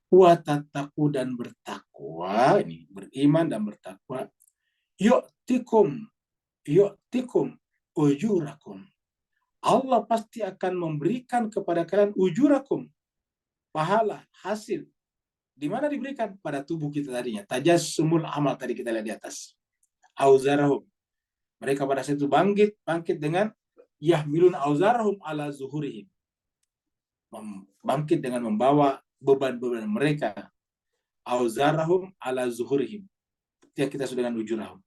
wa tattaqu, dan bertakwa, ini beriman dan bertakwa, yu'tikum ujurakum. Allah pasti akan memberikan kepada kalian ujurakum, pahala, hasil. Di mana diberikan? Pada tubuh kita tadinya. Tajassumul amal tadi kita lihat di atas. Auzarahum, Mereka pada saat itu bangkit dengan yahmilun auzarahum ala zuhurihim. Bangkit dengan membawa beban-beban mereka. Auzarahum ala zuhurihim. Ya, kita sudah dengan ujurahum.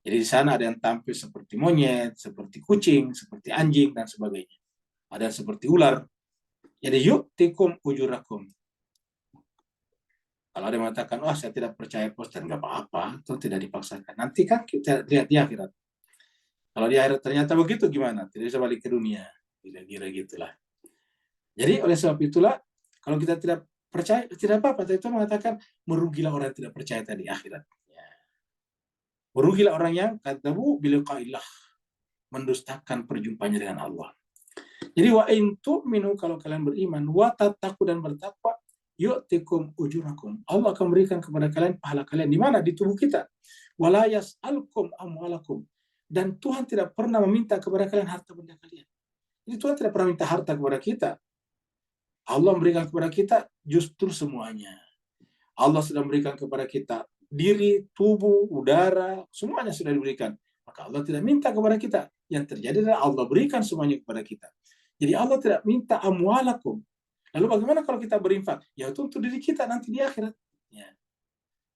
Jadi di sana ada yang tampil seperti monyet, seperti kucing, seperti anjing, dan sebagainya. Ada yang seperti ular. Jadi yuk tikum ujurakum. Kalau ada yang mengatakan, wah saya tidak percaya poster, nggak apa-apa, itu tidak dipaksakan. Nanti kan kita lihat di akhirat. Kalau di akhirat ternyata begitu gimana? Tidak bisa balik ke dunia. Kira-kira gitulah. Jadi oleh sebab itulah, kalau kita tidak percaya, tidak apa-apa. Tapi itu mengatakan, merugilah orang yang tidak percaya tadi akhirat. Merugilah orang yang kadzabu biliqa'illah, mendustakan perjumpaannya dengan Allah. Jadi wa in tu'minu, kalau kalian beriman, wa tattaqu, dan bertakwa, yu'tikum ujurakum. Allah akan memberikan kepada kalian pahala kalian. Di mana? Di tubuh kita. Wala yas'alkum amwalakum. Dan Tuhan tidak pernah meminta kepada kalian harta benda kalian. Jadi Tuhan tidak pernah minta harta kepada kita. Allah memberikan kepada kita justru semuanya. Allah sudah memberikan kepada kita diri, tubuh, udara, semuanya sudah diberikan. Maka Allah tidak minta kepada kita. Yang terjadi adalah Allah berikan semuanya kepada kita. Jadi Allah tidak minta amwalakum. Lalu bagaimana kalau kita berinfak? Ya itu untuk diri kita nanti di akhirat. Ya.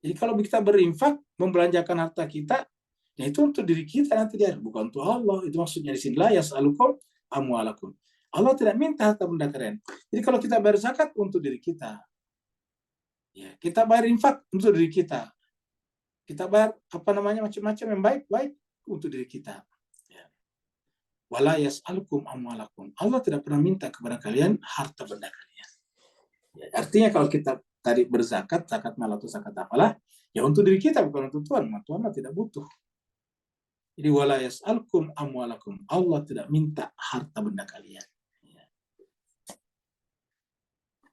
Jadi kalau kita berinfak, membelanjakan harta kita, ya itu untuk diri kita nanti di akhirat. Bukan untuk Allah. Itu maksudnya di sini, la yas'alukum amwalakum. Allah tidak minta harta benda kalian. Jadi kalau kita bayar zakat, untuk diri kita. Ya, kita bayar infak untuk diri kita. Kita bayar macam-macam yang baik-baik untuk diri kita. Ya. Wala yas'alukum amwalakum. Allah tidak pernah minta kepada kalian harta benda kalian. Ya, artinya kalau kita tadi berzakat, zakat mal atau zakat apalah, ya untuk diri kita, bukan untuk Tuhan. Tuhan tidak butuh. Jadi wala yas'alukum amwalakum. Allah tidak minta harta benda kalian. Ya.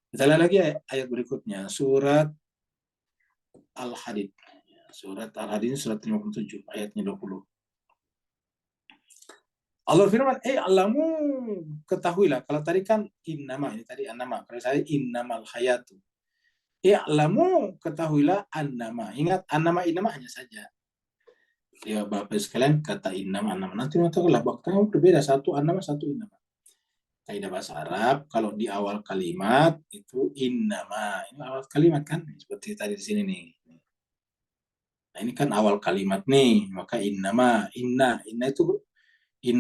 Kita lihat lagi ayat berikutnya, surat Al-Hadid. Surat Al-Hadid, surat 57, ayatnya 20. Allah firman, alamu, ketahuilah. Kalau tadi kan innama, ini tadi annama. Kalau saya innamal hayatu. Alamu, ketahuilah annama. Ingat, annama, innama hanya saja. Ya Bapak sekalian, kata innama, annama. Nanti mengatakanlah, bahkan berbeda. Satu annama, satu innama. Kaidah bahasa Arab, kalau di awal kalimat, itu innama. Ini awal kalimat kan? Seperti tadi di sini nih. Nah, ini kan awal kalimat nih, maka innama, inna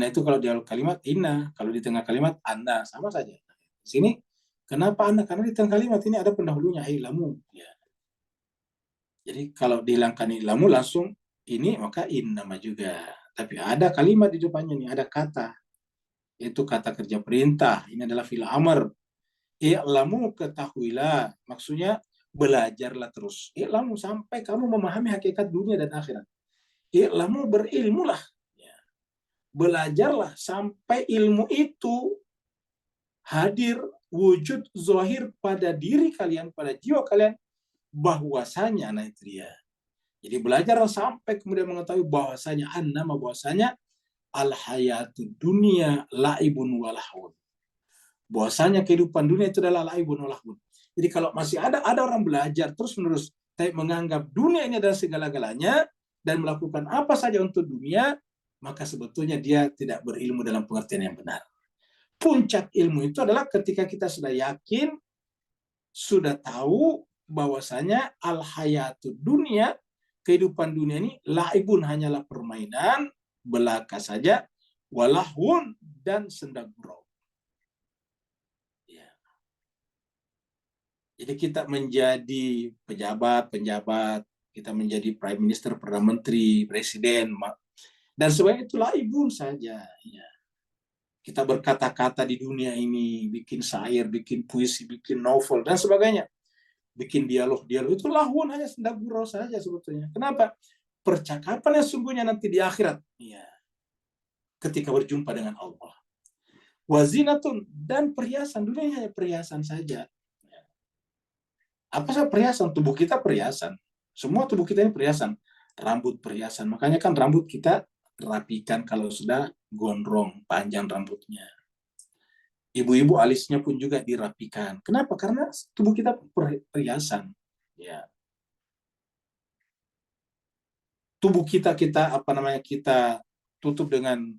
itu kalau di awal kalimat inna, kalau di tengah kalimat anna, sama saja. Di sini kenapa anna? Karena di tengah kalimat ini ada pendahulunya ilamu. Ya. Jadi kalau dihilangkan ilamu langsung ini, maka innama juga. Tapi ada kalimat di depannya nih, ada kata. Itu kata kerja perintah. Ini adalah fi'il amr. I'lamu, ketahuilah. Maksudnya belajarlah terus. I'lamu, sampai kamu memahami hakikat dunia dan akhirat. I'lamu, berilmulah. Ya. Belajarlah sampai ilmu itu hadir, wujud, zahir pada diri kalian, pada jiwa kalian, bahwasanya, nah itu dia. Jadi belajarlah sampai kemudian mengetahui bahwasanya annama, bahwasanya al-hayatu dunia la'ibun walahun. Bahwasanya kehidupan dunia itu adalah la'ibun walahun. Jadi kalau masih ada orang belajar terus-menerus tapi menganggap dunia ini adalah segala-galanya dan melakukan apa saja untuk dunia, maka sebetulnya dia tidak berilmu dalam pengertian yang benar. Puncak ilmu itu adalah ketika kita sudah yakin, sudah tahu bahwasanya al-hayatu dunia, kehidupan dunia ini la'ibun, hanyalah permainan belaka saja, walahun, dan senda gurau. Jadi kita menjadi pejabat, kita menjadi prime minister, perdana menteri, presiden, dan sebagainya, itulah ibun saja. Ya. Kita berkata-kata di dunia ini, bikin syair, bikin puisi, bikin novel, dan sebagainya. Bikin dialog, itu lahun, hanya senda gurau saja sebetulnya. Kenapa? Percakapan yang sungguhnya nanti di akhirat. Ya. Ketika berjumpa dengan Allah. Wazinatun, dan perhiasan, dunia hanya perhiasan saja. Apa sih perhiasan? Tubuh kita perhiasan. Semua tubuh kita ini perhiasan. Rambut perhiasan. Makanya kan rambut kita rapikan kalau sudah gondrong, panjang rambutnya. Ibu-ibu alisnya pun juga dirapikan. Kenapa? Karena tubuh kita perhiasan. Ya. Tubuh kita tutup dengan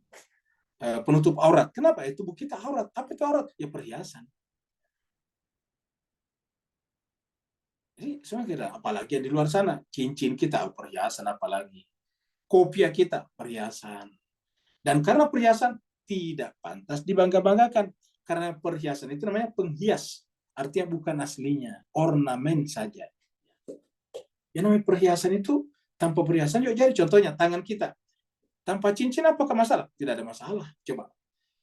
penutup aurat. Kenapa? Tubuh kita aurat. Apa itu aurat? Ya perhiasan. Jadi semua kita, apalagi yang di luar sana, cincin kita perhiasan, apalagi kopiah kita perhiasan. Dan karena perhiasan tidak pantas dibangga-banggakan, karena perhiasan itu namanya penghias, artinya bukan aslinya, ornamen saja. Yang namanya perhiasan itu, tanpa perhiasan, yuk jadi contohnya tangan kita tanpa cincin, apakah masalah? Tidak ada masalah. Coba,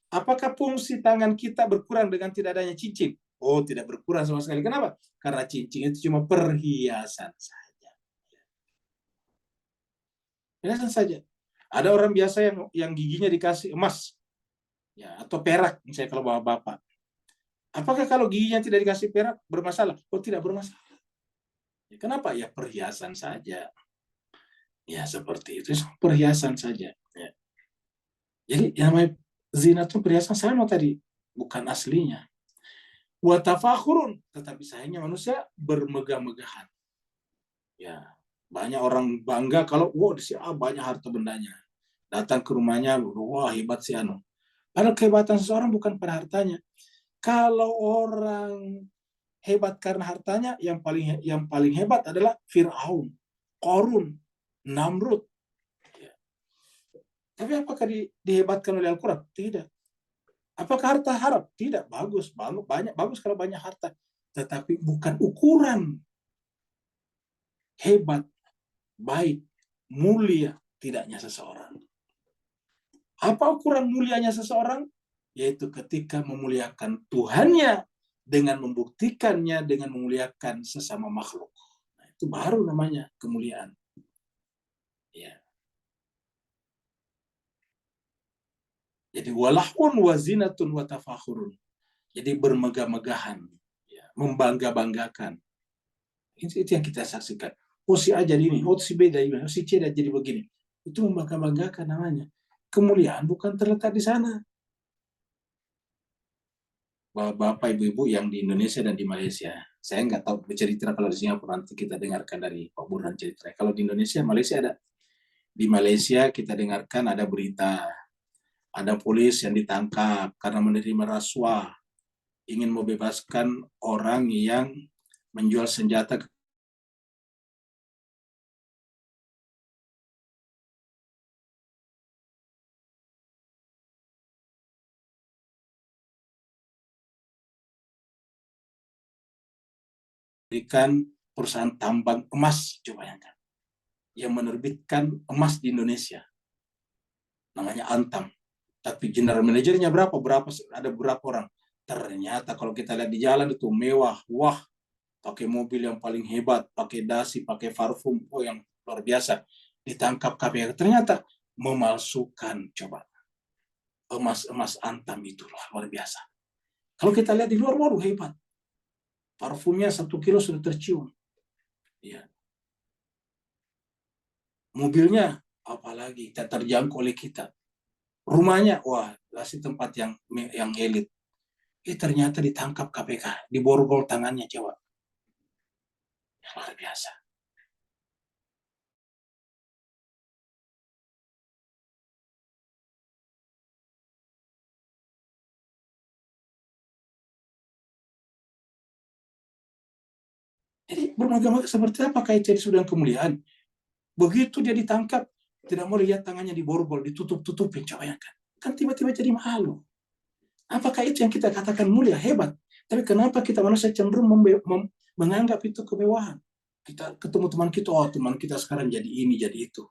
apakah fungsi tangan kita berkurang dengan tidak adanya cincin? Oh, tidak berkurang sama sekali. Kenapa? Karena cincin itu cuma perhiasan saja. Perhiasan saja. Ada orang biasa yang giginya dikasih emas, ya, atau perak, misalnya kalau bapak. Apakah kalau giginya tidak dikasih perak bermasalah? Oh, tidak bermasalah. Ya, kenapa? Ya perhiasan saja. Ya seperti itu, perhiasan saja. Ya. Jadi yang namanya zina itu perhiasan sama tadi, bukan aslinya. Wa tafakhurun, tetapi sayangnya manusia bermegah-megahan. Ya, banyak orang bangga kalau wah di sini banyak harta bendanya. Datang ke rumahnya, wah hebat si anu. Padahal kehebatan seseorang bukan pada hartanya. Kalau orang hebat karena hartanya, yang paling hebat adalah Fir'aun, Qarun, Namrud. Ya. Tapi apakah dihebatkan oleh Al-Quran? Tidak. Apakah harta haram? Tidak. Bagus, banyak bagus kalau banyak harta. Tetapi bukan ukuran hebat, baik, mulia tidaknya seseorang. Apa ukuran mulianya seseorang? Yaitu ketika memuliakan Tuhannya dengan membuktikannya dengan memuliakan sesama makhluk. Nah, itu baru namanya kemuliaan. Ya. Jadi walahun wazinatun watafakhurun. Jadi bermegah-megahan, ya, membangga-banggakan. Itu yang kita saksikan. Oh si A jadi ini, oh si B jadi ini, oh si C jadi begini. Itu membangga-banggakan namanya. Kemuliaan bukan terletak di sana. Bapak ibu-ibu yang di Indonesia dan di Malaysia, saya nggak tahu bercerita kalau di Singapura, nanti kita dengarkan dari Pak Burhan cerita. Kalau di Indonesia, Malaysia ada. Di Malaysia kita dengarkan ada berita, ada polis yang ditangkap karena menerima rasuah, ingin membebaskan orang yang menjual senjata berikan perusahaan tambang emas, coba bayangkan, yang menerbitkan emas di Indonesia, namanya Antam. Tapi general manajernya ada berapa orang? Ternyata kalau kita lihat di jalan itu mewah, wah, pakai mobil yang paling hebat, pakai dasi, pakai parfum, oh yang luar biasa. Ditangkap KPK, ternyata memalsukan, coba. Emas Antam itu luar biasa. Kalau kita lihat di luar, waduh hebat. Parfumnya 1 kilo sudah tercium. Ya. Mobilnya, apalagi tak terjangkau oleh kita. Rumahnya, wah, kasih tempat yang elit. Ternyata ditangkap KPK, diborgol tangannya, coba. Luar biasa. Jadi bermegah-megah seperti apa kaitan sudah kemuliaan? Begitu dia ditangkap, tidak mau lihat tangannya diborgol, ditutup-tutupin, coba bayangkan. Kan tiba-tiba jadi malu. Apakah itu yang kita katakan mulia, hebat? Tapi kenapa kita manusia cenderung menganggap itu kemewahan? Kita ketemu teman kita, oh teman kita sekarang jadi ini, jadi itu.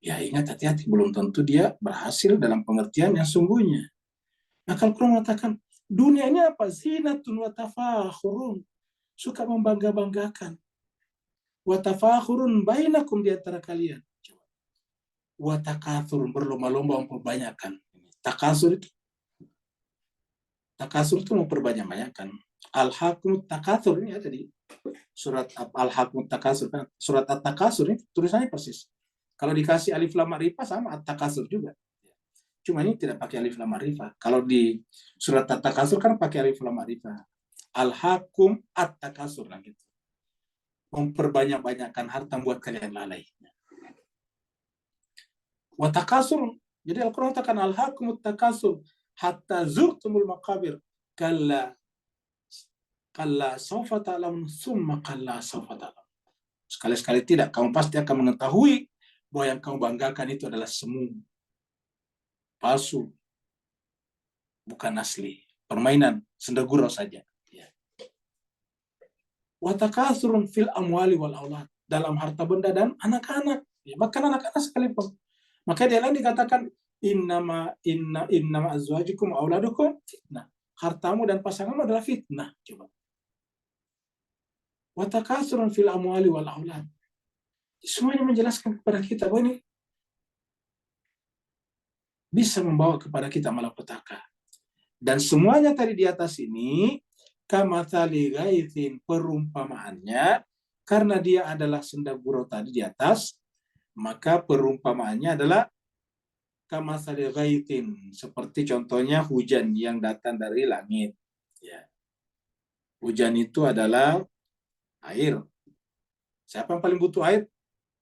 Ya ingat, hati-hati, belum tentu dia berhasil dalam pengertian yang sungguhnya. Nah kalau Quran mengatakan, dunia ini apa? Zinatun wa tafakhurun. Suka membangga-banggakan. Wa tafakhurun bainakum di antara kalian. Wa takatsur, berlomba-lomba memperbanyakkan. Takasur itu memperbanyak-banyakkan. Al-Hakum Takatsur ini ada di surat Al-Hakum Takatsur. Surat At-Takatsur ini tulisannya persis. Kalau dikasih alif lam ma'rifah sama At-Takatsur juga. Cuma ini tidak pakai alif lam ma'rifah. Kalau di surat At-Takatsur kan pakai alif lam ma'rifah. Al-Hakum At-Takatsur lah gitu. Memperbanyak-banyakkan harta buat kalian lalai. Wa takasur Jadi Al-Quran katakan alhaakumut takatsur hatta zurtumul maqabir. Kalla sawfa ta'lamun tsumma kalla sawfa ta'lamun. Sekali-sekali tidak, kamu pasti akan mengetahui bahwa yang kamu banggakan itu adalah semu, palsu, bukan asli, permainan, senda gurau saja. Ya. Wa takatsurun fil amwali wal aulad, dalam harta benda dan anak-anak. Ya, bahkan anak-anak sekalipun. Maka dia lain dikatakan innama azwajukum auladukum fitnah. Hartamu dan pasanganmu adalah fitnah. Coba. Wa takatsurun fil amwali wal aulad. Semuanya menjelaskan kepada kita bahwa ini bisa membawa kepada kita malapetaka. Dan semuanya tadi di atas ini kamatsali ghaithin, perumpamaannya karena dia adalah senda gurau tadi di atas, maka perumpamaannya adalah kamatsali ghaithin, seperti contohnya hujan yang datang dari langit. Ya. Hujan itu adalah air. Siapa yang paling butuh air?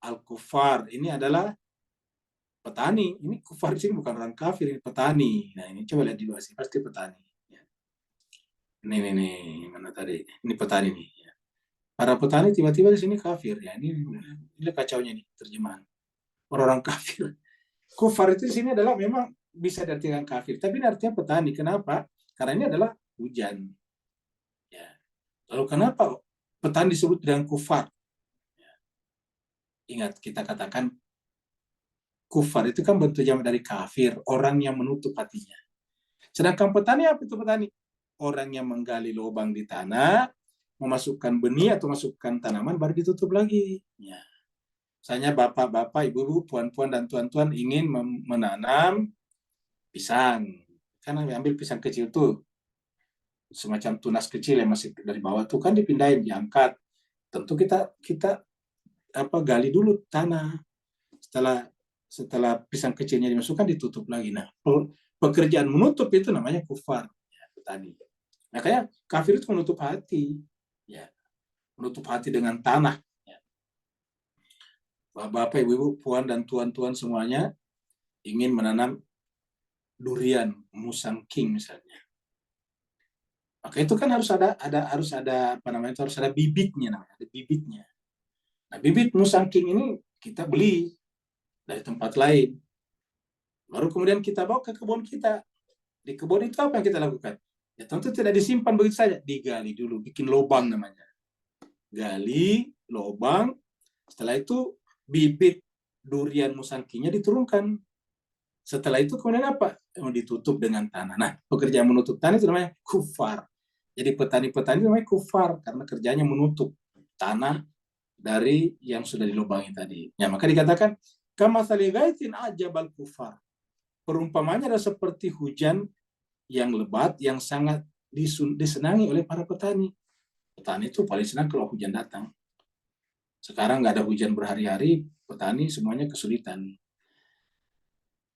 Al-Kufar. Ini adalah petani. Ini kufar di sini bukan orang kafir, ini petani. Nah, ini coba lihat di bawah sini, pasti petani. Ya. Ini mana tadi? Ini petani nih. Ya. Para petani tiba-tiba di sini kafir. Ya, ini kacaunya nih terjemahan. Orang-orang kafir. Kufar itu di sini adalah memang bisa diartikan kafir, tapi ini artinya petani. Kenapa? Karena ini adalah hujan. Ya. Lalu kenapa petani disebut dengan kufar? Ingat, kita katakan kufar itu kan bentuk jamak dari kafir, orang yang menutup hatinya. Sedangkan petani apa itu petani? Orang yang menggali lubang di tanah, memasukkan benih atau masukkan tanaman, baru ditutup lagi. Ya. Misalnya bapak-bapak, ibu-ibu, puan-puan, dan tuan-tuan ingin menanam pisang. Kan ambil pisang kecil tuh, semacam tunas kecil yang masih dari bawah tuh kan dipindahin, diangkat. Tentu kita gali dulu tanah. Setelah pisang kecilnya dimasukkan, ditutup lagi. Nah, pekerjaan menutup itu namanya kufar, ya, petani. Makanya kafir itu menutup hati, ya, menutup hati dengan tanah. Ya. Bapak, ibu-ibu, puan dan tuan-tuan semuanya ingin menanam durian, musang king misalnya. Maka itu kan harus ada harus ada bibitnya, namanya, ada bibitnya. Nah, bibit musang king ini kita beli dari tempat lain. Baru kemudian kita bawa ke kebun kita. Di kebun itu apa yang kita lakukan? Ya tentu tidak disimpan begitu saja. Digali dulu, bikin lubang namanya. Gali, lubang. Setelah itu bibit durian musang kingnya diturunkan. Setelah itu kemudian apa? Ditutup dengan tanah. Nah, pekerjaan menutup tanah itu namanya kufar. Jadi petani-petani namanya kufar karena kerjanya menutup tanah dari yang sudah dilubangi tadi. Ya, maka dikatakan kamatsali ghaitin ajabal kufar. Perumpamannya adalah seperti hujan yang lebat yang sangat disenangi oleh para petani. Petani itu paling senang kalau hujan datang. Sekarang nggak ada hujan berhari-hari, petani semuanya kesulitan.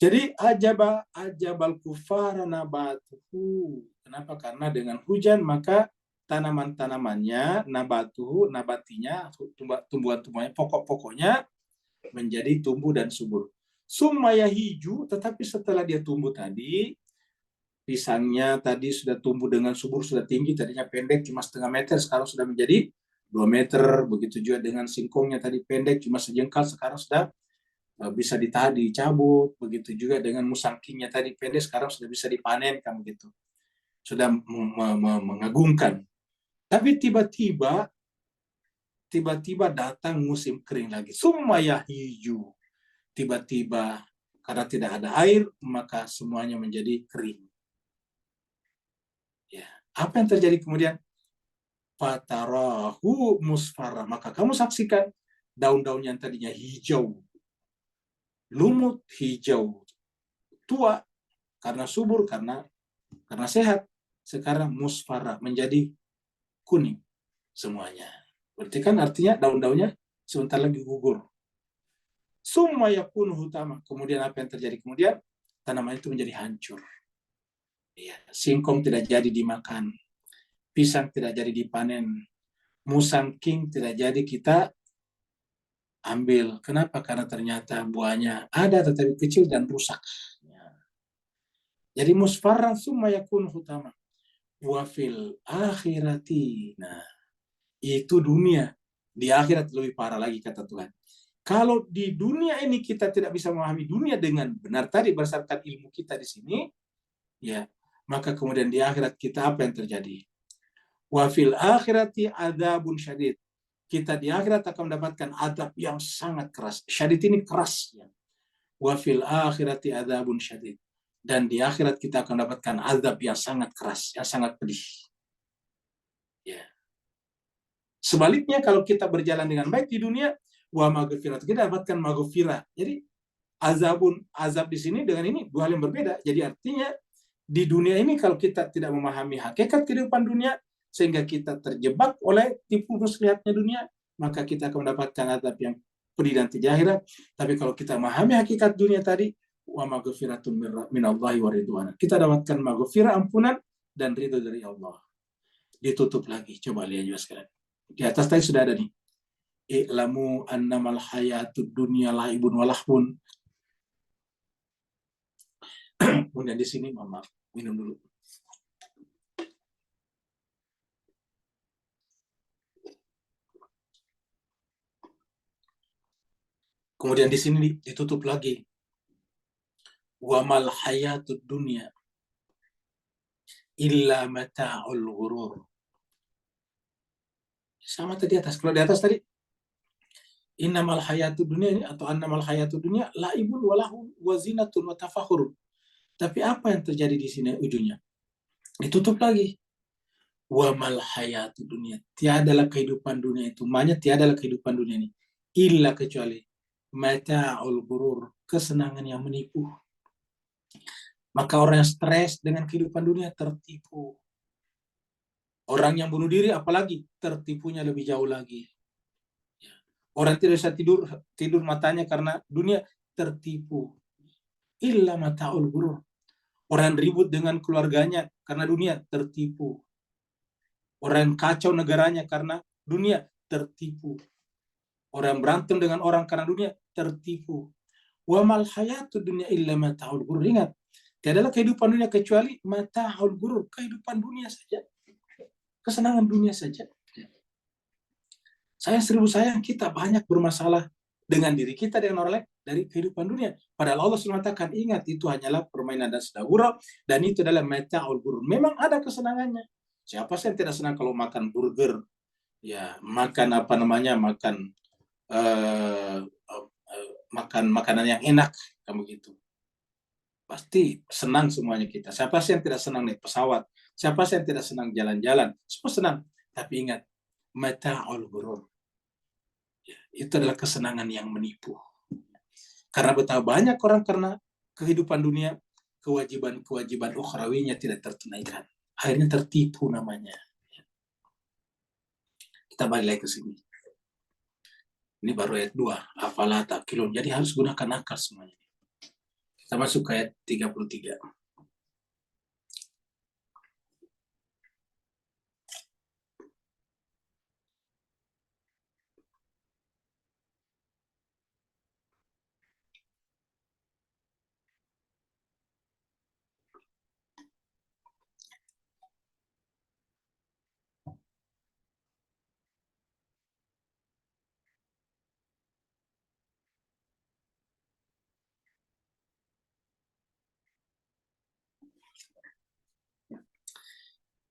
Jadi ajabal kufar nabatuhu. Kenapa? Karena dengan hujan maka tanaman-tanamannya, nabatinya, tumbuhan-tumbuhannya, pokok-pokoknya menjadi tumbuh dan subur. Sumaya hiju, tetapi setelah dia tumbuh tadi, pisangnya tadi sudah tumbuh dengan subur, sudah tinggi, tadinya pendek cuma setengah meter, sekarang sudah menjadi 2 meter, begitu juga dengan singkongnya tadi pendek cuma sejengkal, sekarang sudah bisa dicabut, begitu juga dengan musang kingnya tadi pendek, sekarang sudah bisa dipanen, kan begitu. Sudah mengagumkan. Tapi tiba-tiba datang musim kering lagi. Sumaya hiju. Tiba-tiba karena tidak ada air, maka semuanya menjadi kering. Ya, apa yang terjadi kemudian? Fatarahu musfarra. Maka kamu saksikan daun-daun yang tadinya hijau, lumut, hijau, tua, karena subur, karena sehat. Sekarang musfarra, menjadi kuning semuanya. Berarti kan artinya daun-daunnya sebentar lagi gugur. Summa yakunu hutama. Kemudian apa yang terjadi kemudian? Tanaman itu menjadi hancur. Ya, singkong tidak jadi dimakan, pisang tidak jadi dipanen, musang king tidak jadi kita ambil. Kenapa? Karena ternyata buahnya ada tetapi kecil dan rusak. Jadi musfarran summa yakunu hutama. Wa fil akhirati. Nah, itu dunia. Di akhirat lebih parah lagi kata Tuhan. Kalau di dunia ini kita tidak bisa memahami dunia dengan benar tadi berdasarkan ilmu kita di sini, ya, maka kemudian di akhirat kita apa yang terjadi? Wa fil akhirati adzabun syadid. Kita di akhirat akan mendapatkan adab yang sangat keras. Syadid ini keras. Ya. Wa fil akhirati adzabun syadid. Dan di akhirat kita akan mendapatkan azab yang sangat keras, yang sangat pedih. Ya. Sebaliknya kalau kita berjalan dengan baik di dunia, wa maghfirat, kita dapatkan maghfirah. Jadi azab di sini dengan ini dua hal yang berbeda. Jadi artinya di dunia ini kalau kita tidak memahami hakikat kehidupan dunia sehingga kita terjebak oleh tipu muslihatnya dunia, maka kita akan mendapatkan azab yang pedih dan tidak akhirat. Tapi kalau kita memahami hakikat dunia tadi, wa maghfiratun minallahi wa ridwan. Kita dapatkan maghfirah, ampunan dan ridho dari Allah. Ditutup lagi. Coba lihat juga sekalian. Di atas tadi sudah ada nih. I'lamu annamal hayatud dunya laibun wa lahwun. Kemudian di sini mama minum dulu. Kemudian di sini ditutup lagi. Wa mal hayatud dunya illa mata'ul ghurur. Sama tadi atas. Kalau di atas tadi innamal hayatud dunya ini atau annamal hayatud dunya laibun wa lahun wa zinatun wa tafakhur. Tapi apa yang terjadi di sini ujungnya? Ditutup lagi. Wa mal hayatud dunya. Tiadalah kehidupan dunia itu. Maknanya tiadalah kehidupan dunia ini illa kecuali mata'ul ghurur, kesenangan yang menipu. Maka orang yang stres dengan kehidupan dunia tertipu. Orang yang bunuh diri apalagi tertipunya lebih jauh lagi. Orang tidak bisa tidur matanya karena dunia tertipu. Illa mata'ul ghurur. Orang ribut dengan keluarganya karena dunia tertipu. Orang kacau negaranya karena dunia tertipu. Orang berantem dengan orang karena dunia tertipu. Wa mal hayatud dunya illa mata'ul ghurur. Ingat, tiadalah kehidupan dunia kecuali mata'ul ghurur, kehidupan dunia saja. Kesenangan dunia saja. Sayang kita banyak bermasalah dengan diri kita, dengan orang lain, dari kehidupan dunia. Padahal Allah sudah mengatakan, ingat, itu hanyalah permainan dan sedang gurau, dan itu adalah mata'ul ghurur. Memang ada kesenangannya. Siapa sih yang tidak senang kalau makan burger, ya makan makan makanan yang enak, kamu gitu. Pasti senang semuanya kita. Siapa sih yang tidak senang naik pesawat? Siapa sih yang tidak senang jalan-jalan? Semua senang. Tapi ingat, mata'ul ghurur. Itu adalah kesenangan yang menipu. Karena betapa banyak orang karena kehidupan dunia, kewajiban-kewajiban ukhrawinya tidak tertunaikan. Akhirnya tertipu namanya. Kita balik lagi ke sini. Ini baru ayat 2. Afala ta'qilun. Jadi harus gunakan akal semuanya. Kita masuk ke ayat 33.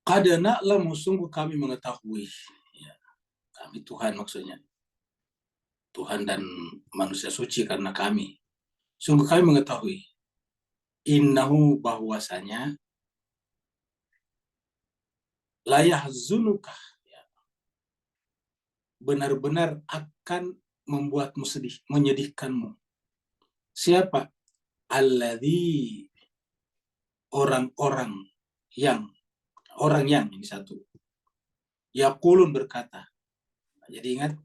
Qad na'lamu, sungguh kami mengetahui. Ya, kami Tuhan maksudnya. Tuhan dan manusia suci karena kami. Sungguh kami mengetahui. Innahu, bahwasanya la yahzunuka, ya, benar-benar akan membuatmu sedih, menyedihkanmu. Siapa? Alladzi, orang yang ini satu. Yaqulun, berkata. Jadi ingat,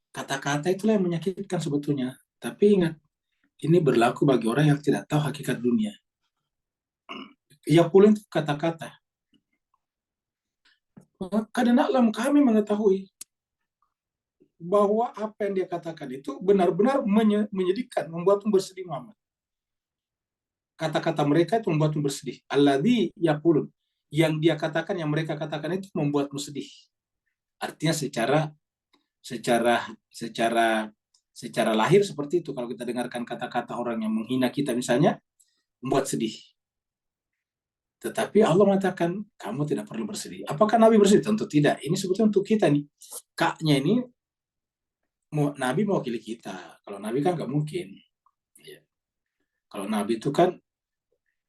kata-kata itulah yang menyakitkan sebetulnya. Tapi ingat, ini berlaku bagi orang yang tidak tahu hakikat dunia. Yaqulun itu kata-kata. Kadang-kadang kami mengetahui bahwa apa yang dia katakan itu benar-benar menyedihkan, membuatmu bersedih, Muhammad. kata-kata mereka itu membuatmu bersedih. Alladzi yaqulun, yang dia katakan, yang mereka katakan itu membuatmu sedih. Artinya secara secara lahir seperti itu. Kalau kita dengarkan kata-kata orang yang menghina kita misalnya, membuat sedih. Tetapi Allah mengatakan, kamu tidak perlu bersedih. Apakah Nabi bersedih? Tentu tidak. Ini sebetulnya untuk kita nih. Kaknya ini, Nabi mewakili kita. Kalau Nabi kan nggak mungkin. Ya. Kalau Nabi itu kan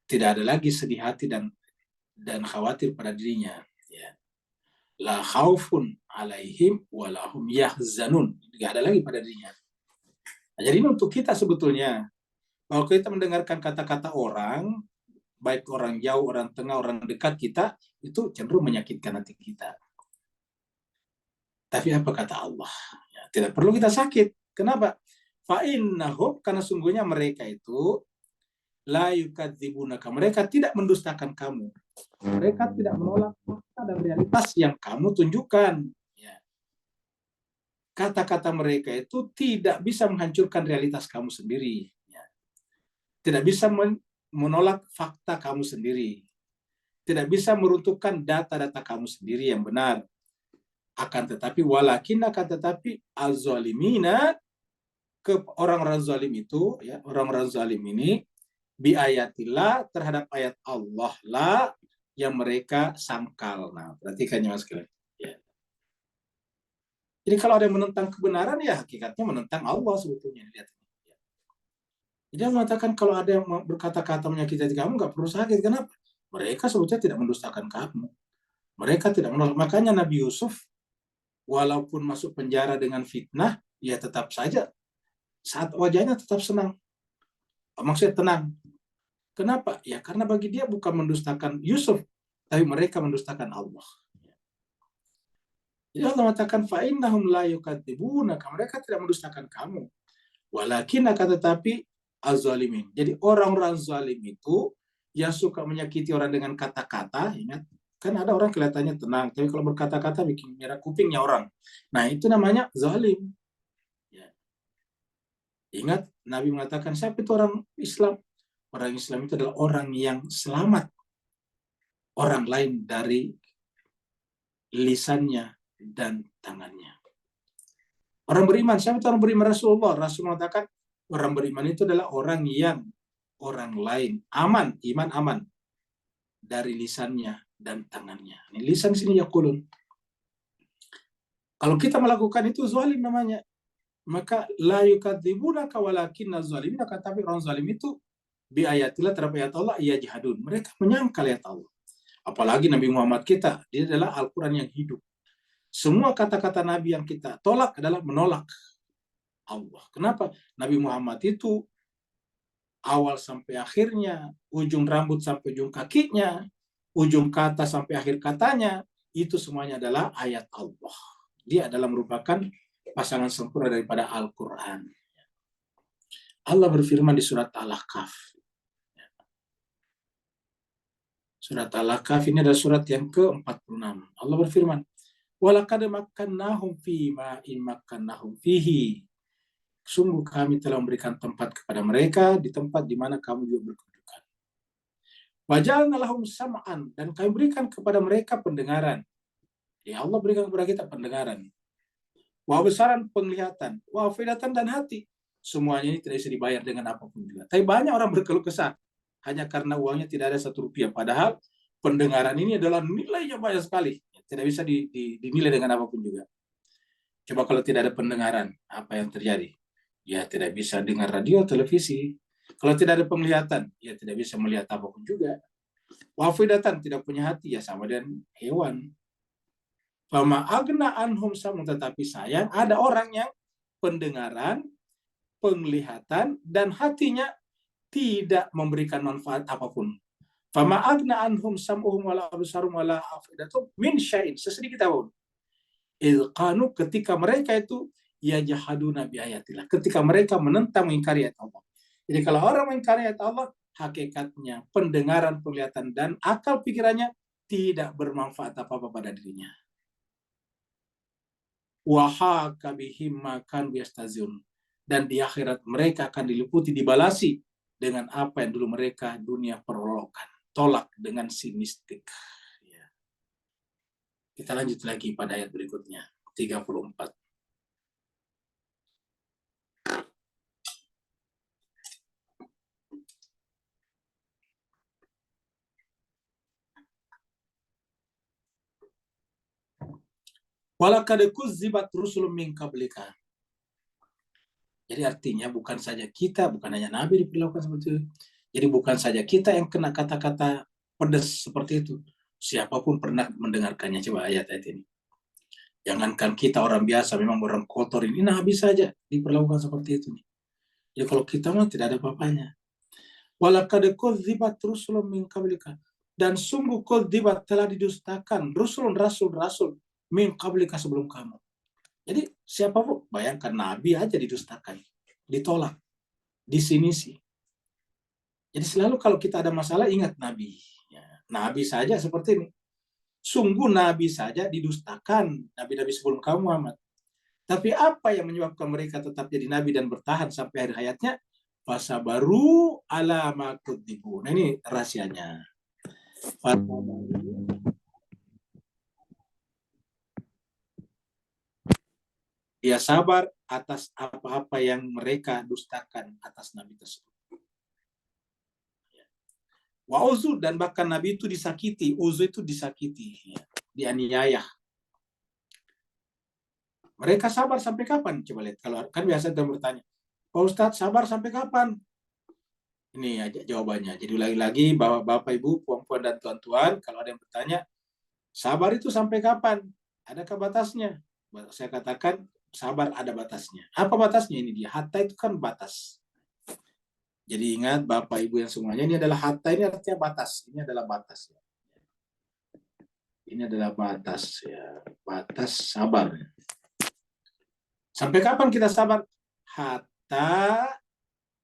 tidak ada lagi sedih hati dan khawatir pada dirinya. Ya. La khaufun alaihim walahum yahzanun. Nggak ada lagi pada dirinya. Nah, jadi ini untuk kita sebetulnya. Kalau kita mendengarkan kata-kata orang, baik orang jauh, orang tengah, orang dekat kita, itu cenderung menyakitkan hati kita. Tapi apa kata Allah? Ya, tidak perlu kita sakit. Kenapa? Fa'innahum, karena sungguhnya mereka itu la yukadzibunaka. Mereka tidak mendustakan kamu. Mereka tidak menolak fakta dan realitas yang kamu tunjukkan. Ya. Kata-kata mereka itu tidak bisa menghancurkan realitas kamu sendiri. Ya. Tidak bisa menolak fakta kamu sendiri. Tidak bisa meruntuhkan data-data kamu sendiri yang benar. Akan tetapi az-zalimina, ke orang-orang zalim itu, ya, orang-orang zalim ini bi ayatillah, terhadap ayat Allah lah yang mereka sangkal. Nah, perhatikan ya Mas sekalian. Ya. Jadi kalau ada yang menentang kebenaran, ya hakikatnya menentang Allah sebetulnya. Lihat. Ya. Jadi dia mengatakan kalau ada yang berkata-kata menyakiti kamu, nggak perlu sakit. Kenapa? Mereka sebetulnya tidak mendustakan kamu. Mereka tidak menolak. Makanya Nabi Yusuf, walaupun masuk penjara dengan fitnah, ya tetap saja saat wajahnya tetap senang. Maksudnya tenang. Kenapa? Ya karena bagi dia bukan mendustakan Yusuf, tapi mereka mendustakan Allah. Jadi Allah mengatakan fa'innahum la yukadzibunaka, mereka tidak mendustakan kamu. Walakin akan tetapi az-zalimin. Jadi orang-orang zalim itu yang suka menyakiti orang dengan kata-kata, ingat, kan ada orang kelihatannya tenang, tapi kalau berkata-kata bikin merah kupingnya orang. Nah, itu namanya zalim. Ya. Ingat, Nabi mengatakan, siapa itu orang Islam? Orang Islam itu adalah orang yang selamat orang lain dari lisannya dan tangannya. Orang beriman, siapa itu orang beriman? Rasulullah. Rasul mengatakan, orang beriman itu adalah orang yang orang lain aman, iman aman dari lisannya dan tangannya. Ini lisan sini yaqulun. Kalau kita melakukan itu zalim namanya. Maka la yukadzibunaka walakinna zalimina, tapi orang zalim itu bi ayatillah, terhadap ayat Allah, yajhadun. Mereka menyangkal ayat Allah. Apalagi Nabi Muhammad kita, dia adalah Al-Quran yang hidup. Semua kata-kata Nabi yang kita tolak adalah menolak Allah. Kenapa? Nabi Muhammad itu awal sampai akhirnya, ujung rambut sampai ujung kakinya, ujung kata sampai akhir katanya, itu semuanya adalah ayat Allah. Dia adalah merupakan pasangan sempurna daripada Al-Quran. Allah berfirman di surat Al-Ahqaf. Surat Al-Ahqaf ini adalah surat yang ke-46. Allah berfirman, walaqad makkannahum fi ma'in makkannahum fihi. Sungguh kami telah memberikan tempat kepada mereka di tempat di mana kamu juga berkedudukan. Wajalna lahum sam'an, dan kami berikan kepada mereka pendengaran. Ya Allah berikan kepada kita pendengaran. Wa besaran penglihatan, wa afidatan dan hati. Semuanya ini tidak bisa dibayar dengan apapun juga. Tapi banyak orang berkeluh kesah hanya karena uangnya tidak ada Rp1. Padahal pendengaran ini adalah nilainya banyak sekali. Tidak bisa dinilai dengan apapun juga. Coba kalau tidak ada pendengaran, apa yang terjadi? Ya tidak bisa dengar radio, televisi. Kalau tidak ada penglihatan, ya tidak bisa melihat apapun juga. Wafidatan, tidak punya hati, ya sama dengan hewan. Fama agna anhum samun, tetapi sayang ada orang yang pendengaran, penglihatan, dan hatinya tidak memberikan manfaat apapun. Fama agna anhum sam'uhum wala absarum wala afidatum min syai'in, sesedikit apapun. Ilqanu, ketika mereka itu yajhaduna bi ayatillah, ketika mereka menentang, mengingkari ayat Allah. Jadi kalau orang mengingkari ayat Allah, hakikatnya pendengaran, penglihatan, dan akal pikirannya tidak bermanfaat apa-apa pada dirinya. Wahaka bihim makan biastazun, dan di akhirat mereka akan diliputi, dibalasi dengan apa yang dulu mereka dunia perolokan. Tolak dengan si mistik. Ya. Kita lanjut lagi pada ayat berikutnya, 34. Walaqad kuzzibat rusulun min qablika. Jadi artinya bukan saja kita, bukan hanya Nabi diperlakukan seperti itu. Jadi bukan saja kita yang kena kata-kata pedas seperti itu. Siapapun pernah mendengarkannya. Coba ayat-ayat ini. Jangankan kita orang biasa, memang orang kotor ini Nabi saja diperlakukan seperti itu. Jadi kalau kita mah tidak ada apa-apanya. Walaqad kuzzibat rusulun min qablika. Dan sungguh kudzibat telah didustakan rasul min qablika sebelum kamu. Jadi siapapun, bayangkan Nabi aja didustakan, ditolak, disinisi. Jadi selalu kalau kita ada masalah ingat Nabi. Ya, Nabi saja seperti ini. Sungguh Nabi saja didustakan, Nabi-Nabi sebelum kamu Muhammad. Tapi apa yang menyebabkan mereka tetap jadi Nabi dan bertahan sampai akhir hayatnya? Fasabaru ala ma kudzibu. Nah ini rahasianya. Dia sabar atas apa-apa yang mereka dustakan atas Nabi tersebut. Wa uzu, dan bahkan Nabi itu disakiti. Uzu itu disakiti, ya, dianiaya. Mereka sabar sampai kapan? Coba lihat. Kalau kan biasa kita bertanya, Pak Ustadz sabar sampai kapan? Ini aja jawabannya. Jadi lagi-lagi bahwa Bapak Ibu, puan-puan dan tuan-tuan, kalau ada yang bertanya, sabar itu sampai kapan? Adakah batasnya? Saya katakan sabar ada batasnya. Apa batasnya? Ini dia. Hatta itu kan batas. Jadi ingat Bapak Ibu yang semuanya, ini adalah hatta, ini artinya batas. Ini adalah batas. Ini adalah batas, ya. Batas sabar. Sampai kapan kita sabar? Hatta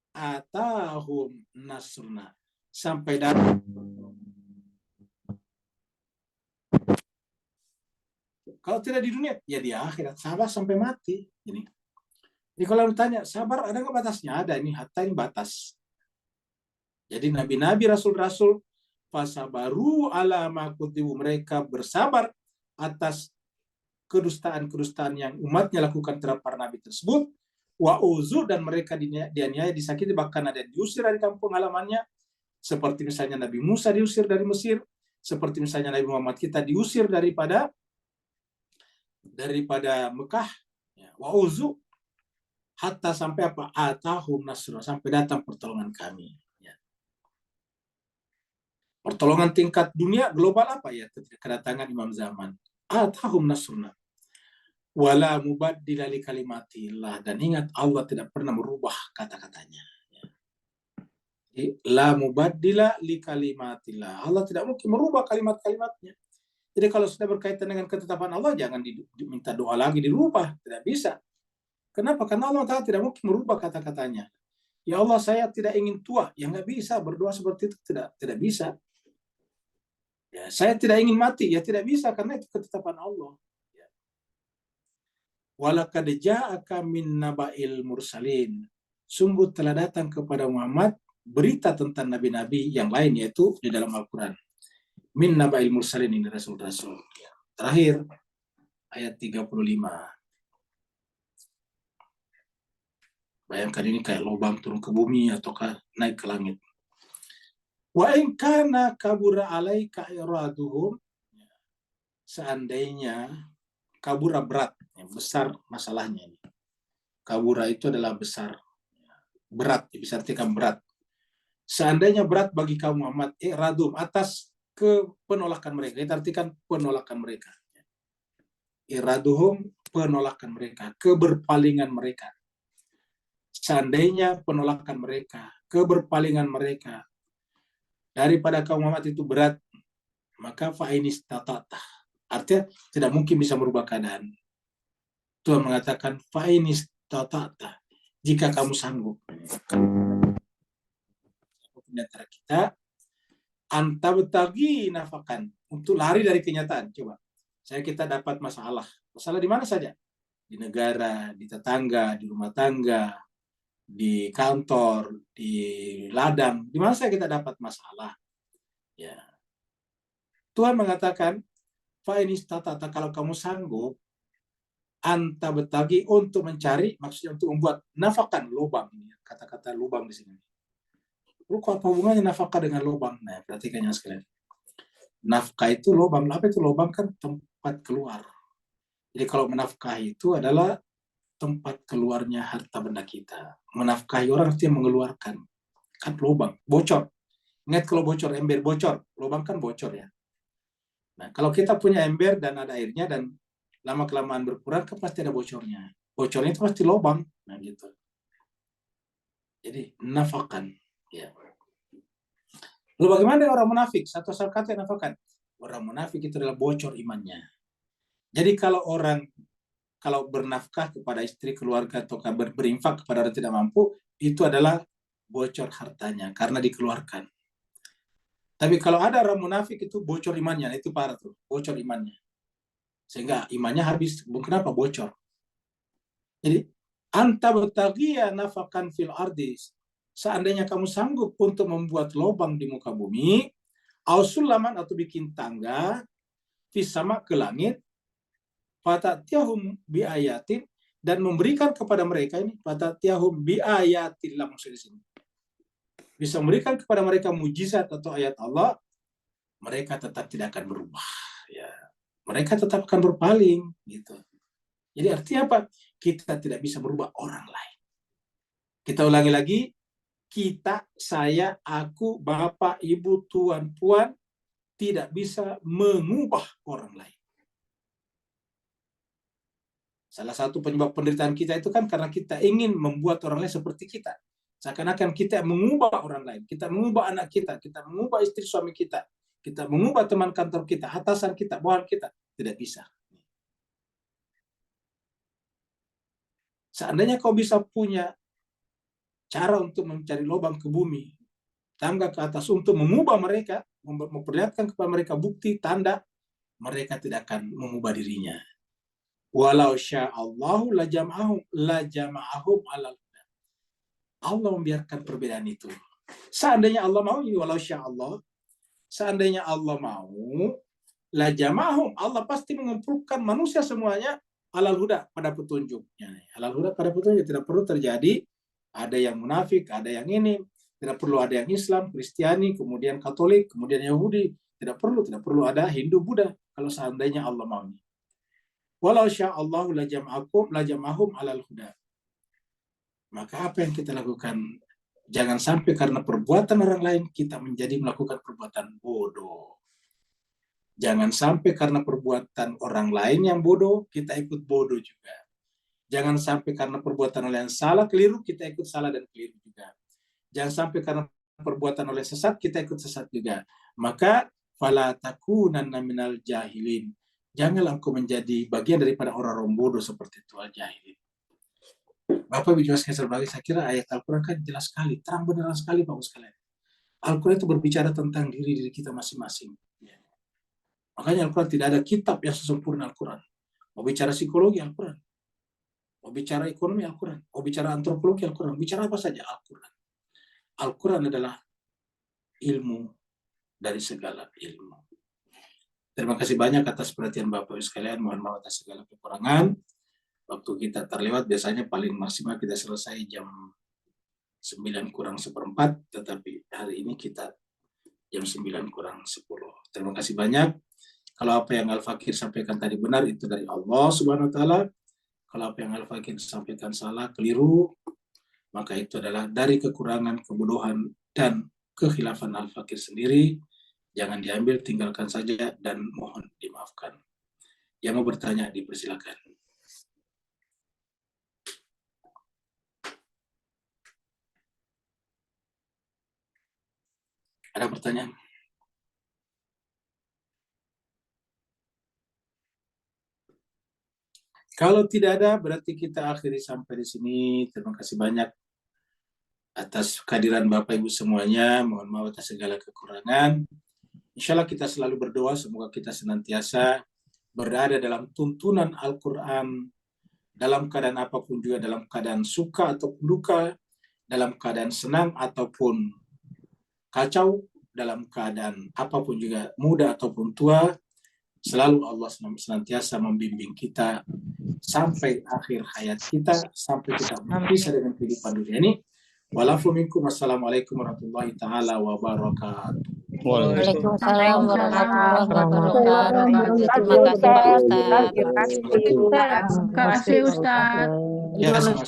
atahum nasruna. Sampai datang. Kalau tidak di dunia, ya di akhirat. Sabar sampai mati. Jadi kalau ditanya, sabar ada nggak batasnya? Ada, ini hatta, ini batas. Jadi nabi-nabi, rasul-rasul, fasabaru ala ma kudzibu, mereka bersabar atas kedustaan-kedustaan yang umatnya lakukan terhadap para nabi tersebut. Wa uzu, dan mereka dianiaya, disakiti, bahkan ada yang diusir dari kampung halamannya. Seperti misalnya Nabi Musa diusir dari Mesir, seperti misalnya Nabi Muhammad kita diusir daripada Mekah. Wa uzu, hatta sampai apa? Atahum nasruna, sampai datang pertolongan kami. Pertolongan tingkat dunia global apa ya? Kedatangan Imam Zaman. Atahum nasruna. Wala mubaddila li kalimatillah. Dan ingat, Allah tidak pernah merubah kata-katanya. La mubaddila li kalimatillah. Allah tidak mungkin merubah kalimat-kalimatnya. Jadi kalau sudah berkaitan dengan ketetapan Allah, jangan diminta doa lagi dirubah. Tidak bisa. Kenapa? Karena Allah Ta'ala tidak mungkin merubah kata-katanya. Ya Allah, saya tidak ingin tua. Ya nggak bisa. Berdoa seperti itu tidak bisa. Ya, saya tidak ingin mati, ya tidak bisa karena itu ketetapan Allah. Ya. Walaqad ja'aka min naba'il mursalin. Sungguh telah datang kepada Muhammad berita tentang nabi-nabi yang lain, yaitu di dalam Al-Quran. Min naba'il mursalin, ini rasul-rasul. Ya. Terakhir ayat 35. Bayangkan ini kayak lubang turun ke bumi ataukah naik ke langit. Wa in kana kabura alaika iraduhum, seandainya kabura berat, besar masalahnya ini. Kabura itu adalah besar, berat, bisa artikan berat. Seandainya berat bagi kaum Muhammad, iradum, atas penolakan mereka. Kita artikan penolakan mereka. Iraduhum, penolakan mereka, keberpalingan mereka. Seandainya penolakan mereka, keberpalingan mereka daripada kaum Muhammad itu berat, maka fa'inis tatata. Artinya tidak mungkin bisa merubah keadaan. Tuhan mengatakan fa'inis tatata. Jika kamu sanggup. Di antara kita, antabtagi nafakan. Untuk lari dari kenyataan. Coba. Kita dapat masalah. Masalah di mana saja. Di negara, di tetangga, di rumah tangga. di kantor, di ladang, di mana saja kita dapat masalah. Ya. Tuhan mengatakan, fa in istata'ta, kalau kamu sanggup, anta betagi, untuk mencari, maksudnya untuk membuat nafakan, lubang. Kata-kata lubang di sini. Apa hubungannya nafkah dengan lubang? Nah, perhatikan yang sekalian. Nafkah itu lubang. Apa itu lubang? Kan tempat keluar. Jadi kalau menafkahi itu adalah tempat keluarnya harta benda kita. Menafkahi orang artinya mengeluarkan. Kan lubang, bocor. Ingat kalau bocor, ember bocor. Lubang kan bocor ya. Nah, kalau kita punya ember dan ada airnya dan lama-kelamaan berkurang, kan pasti ada bocornya. Bocornya itu pasti lubang. Nah, gitu. Jadi, nafakan. Ya. Lalu bagaimana dengan orang munafik? Satu kata yang nafakan. Orang munafik itu adalah bocor imannya. Jadi kalau bernafkah kepada istri, keluarga, atau berinfak kepada orang tidak mampu, itu adalah bocor hartanya karena dikeluarkan. Tapi kalau ada orang munafik itu bocor imannya, itu parah tuh, bocor imannya. Sehingga imannya habis. Kenapa bocor? Jadi, anta bertagia nafakan fil ardis. Seandainya kamu sanggup untuk membuat lubang di muka bumi, ausulaman, atau bikin tangga, fisama, ke langit, fatatiyahum biayatin, dan memberikan kepada mereka ini, fatatiyahum biayatin lah maksudnya di sini. Bisa memberikan kepada mereka mujizat atau ayat Allah, mereka tetap tidak akan berubah. Ya, mereka tetap akan berpaling, gitu. Jadi artinya apa? Kita tidak bisa merubah orang lain. Kita ulangi lagi. Kita, saya, aku, bapak, ibu, tuan, puan, tidak bisa mengubah orang lain. Salah satu penyebab penderitaan kita itu kan karena kita ingin membuat orang lain seperti kita. Seakan-akan kita mengubah orang lain, kita mengubah anak kita mengubah istri suami kita mengubah teman kantor kita, atasan kita, bawahan kita. Tidak bisa. Seandainya kau bisa punya cara untuk mencari lubang ke bumi, tangga ke atas untuk mengubah mereka, memperlihatkan kepada mereka bukti, tanda, mereka tidak akan mengubah dirinya. Walau sya'allahu lajama'ahum alal huda. Allah membiarkan perbedaan itu. Seandainya Allah mau, walau sya'allah, seandainya Allah mau, lajama'ahum, Allah pasti mengumpulkan manusia semuanya alal huda, pada petunjuknya. Alal huda, pada petunjuk. Tidak perlu terjadi ada yang munafik, ada yang ini. Tidak perlu ada yang Islam, Kristiani, kemudian Katolik, kemudian Yahudi. Tidak perlu ada Hindu, Buddha. Kalau seandainya Allah mau. Walau sya'allahu lajam'ahum alal huda. Maka apa yang kita lakukan? Jangan sampai karena perbuatan orang lain kita menjadi melakukan perbuatan bodoh. Jangan sampai karena perbuatan orang lain yang bodoh, kita ikut bodoh juga. Jangan sampai karena perbuatan orang yang salah, keliru, kita ikut salah dan keliru juga. Jangan sampai karena perbuatan oleh sesat, kita ikut sesat juga. Maka, fala takunanna minal jahilin. Janganlah engkau menjadi bagian daripada orang-orang bodoh seperti itu, al-jahilin. Bapak Ibu sekalian, saya kira ayat Al-Quran kan jelas sekali, terang beneran sekali Bapak sekalian. Al-Quran itu berbicara tentang diri kita masing-masing. Makanya Al-Quran tidak ada kitab yang sesempurna Al-Quran. Mau bicara psikologi Al-Quran, mau bicara ekonomi Al-Quran, mau bicara antropologi Al-Quran, bicara apa saja Al-Quran. Al-Quran adalah ilmu dari segala ilmu. Terima kasih banyak atas perhatian Bapak Ibu sekalian. Mohon maaf atas segala kekurangan. Waktu kita terlewat, biasanya paling maksimal kita selesai jam 9:04, tetapi hari ini kita jam 9:10. Terima kasih banyak. Kalau apa yang Al-Fakir sampaikan tadi benar, itu dari Allah Subhanahu wa Ta'ala. Kalau apa yang Al-Fakir sampaikan salah, keliru, maka itu adalah dari kekurangan, kebodohan, dan kekhilafan Al-Fakir sendiri. Jangan diambil, tinggalkan saja, dan mohon dimaafkan. Yang mau bertanya, dipersilakan. Ada pertanyaan? Kalau tidak ada, berarti kita akhiri sampai di sini. Terima kasih banyak atas kehadiran Bapak Ibu semuanya. Mohon maaf atas segala kekurangan. Insya Allah kita selalu berdoa, semoga kita senantiasa berada dalam tuntunan Al-Quran, dalam keadaan apapun juga, dalam keadaan suka ataupun duka, dalam keadaan senang ataupun kacau, dalam keadaan apapun juga, muda ataupun tua, selalu Allah senantiasa membimbing kita sampai akhir hayat kita, sampai kita berpisah dengan kehidupan dunia ini. Walafu minkum, assalamualaikum warahmatullahi ta'ala wabarakatuh. Waalaikumsalam warahmatullahi wabarakatuh. Terima kasih Pak Ustaz. Terima kasih Ustaz. Ya, sama-sama.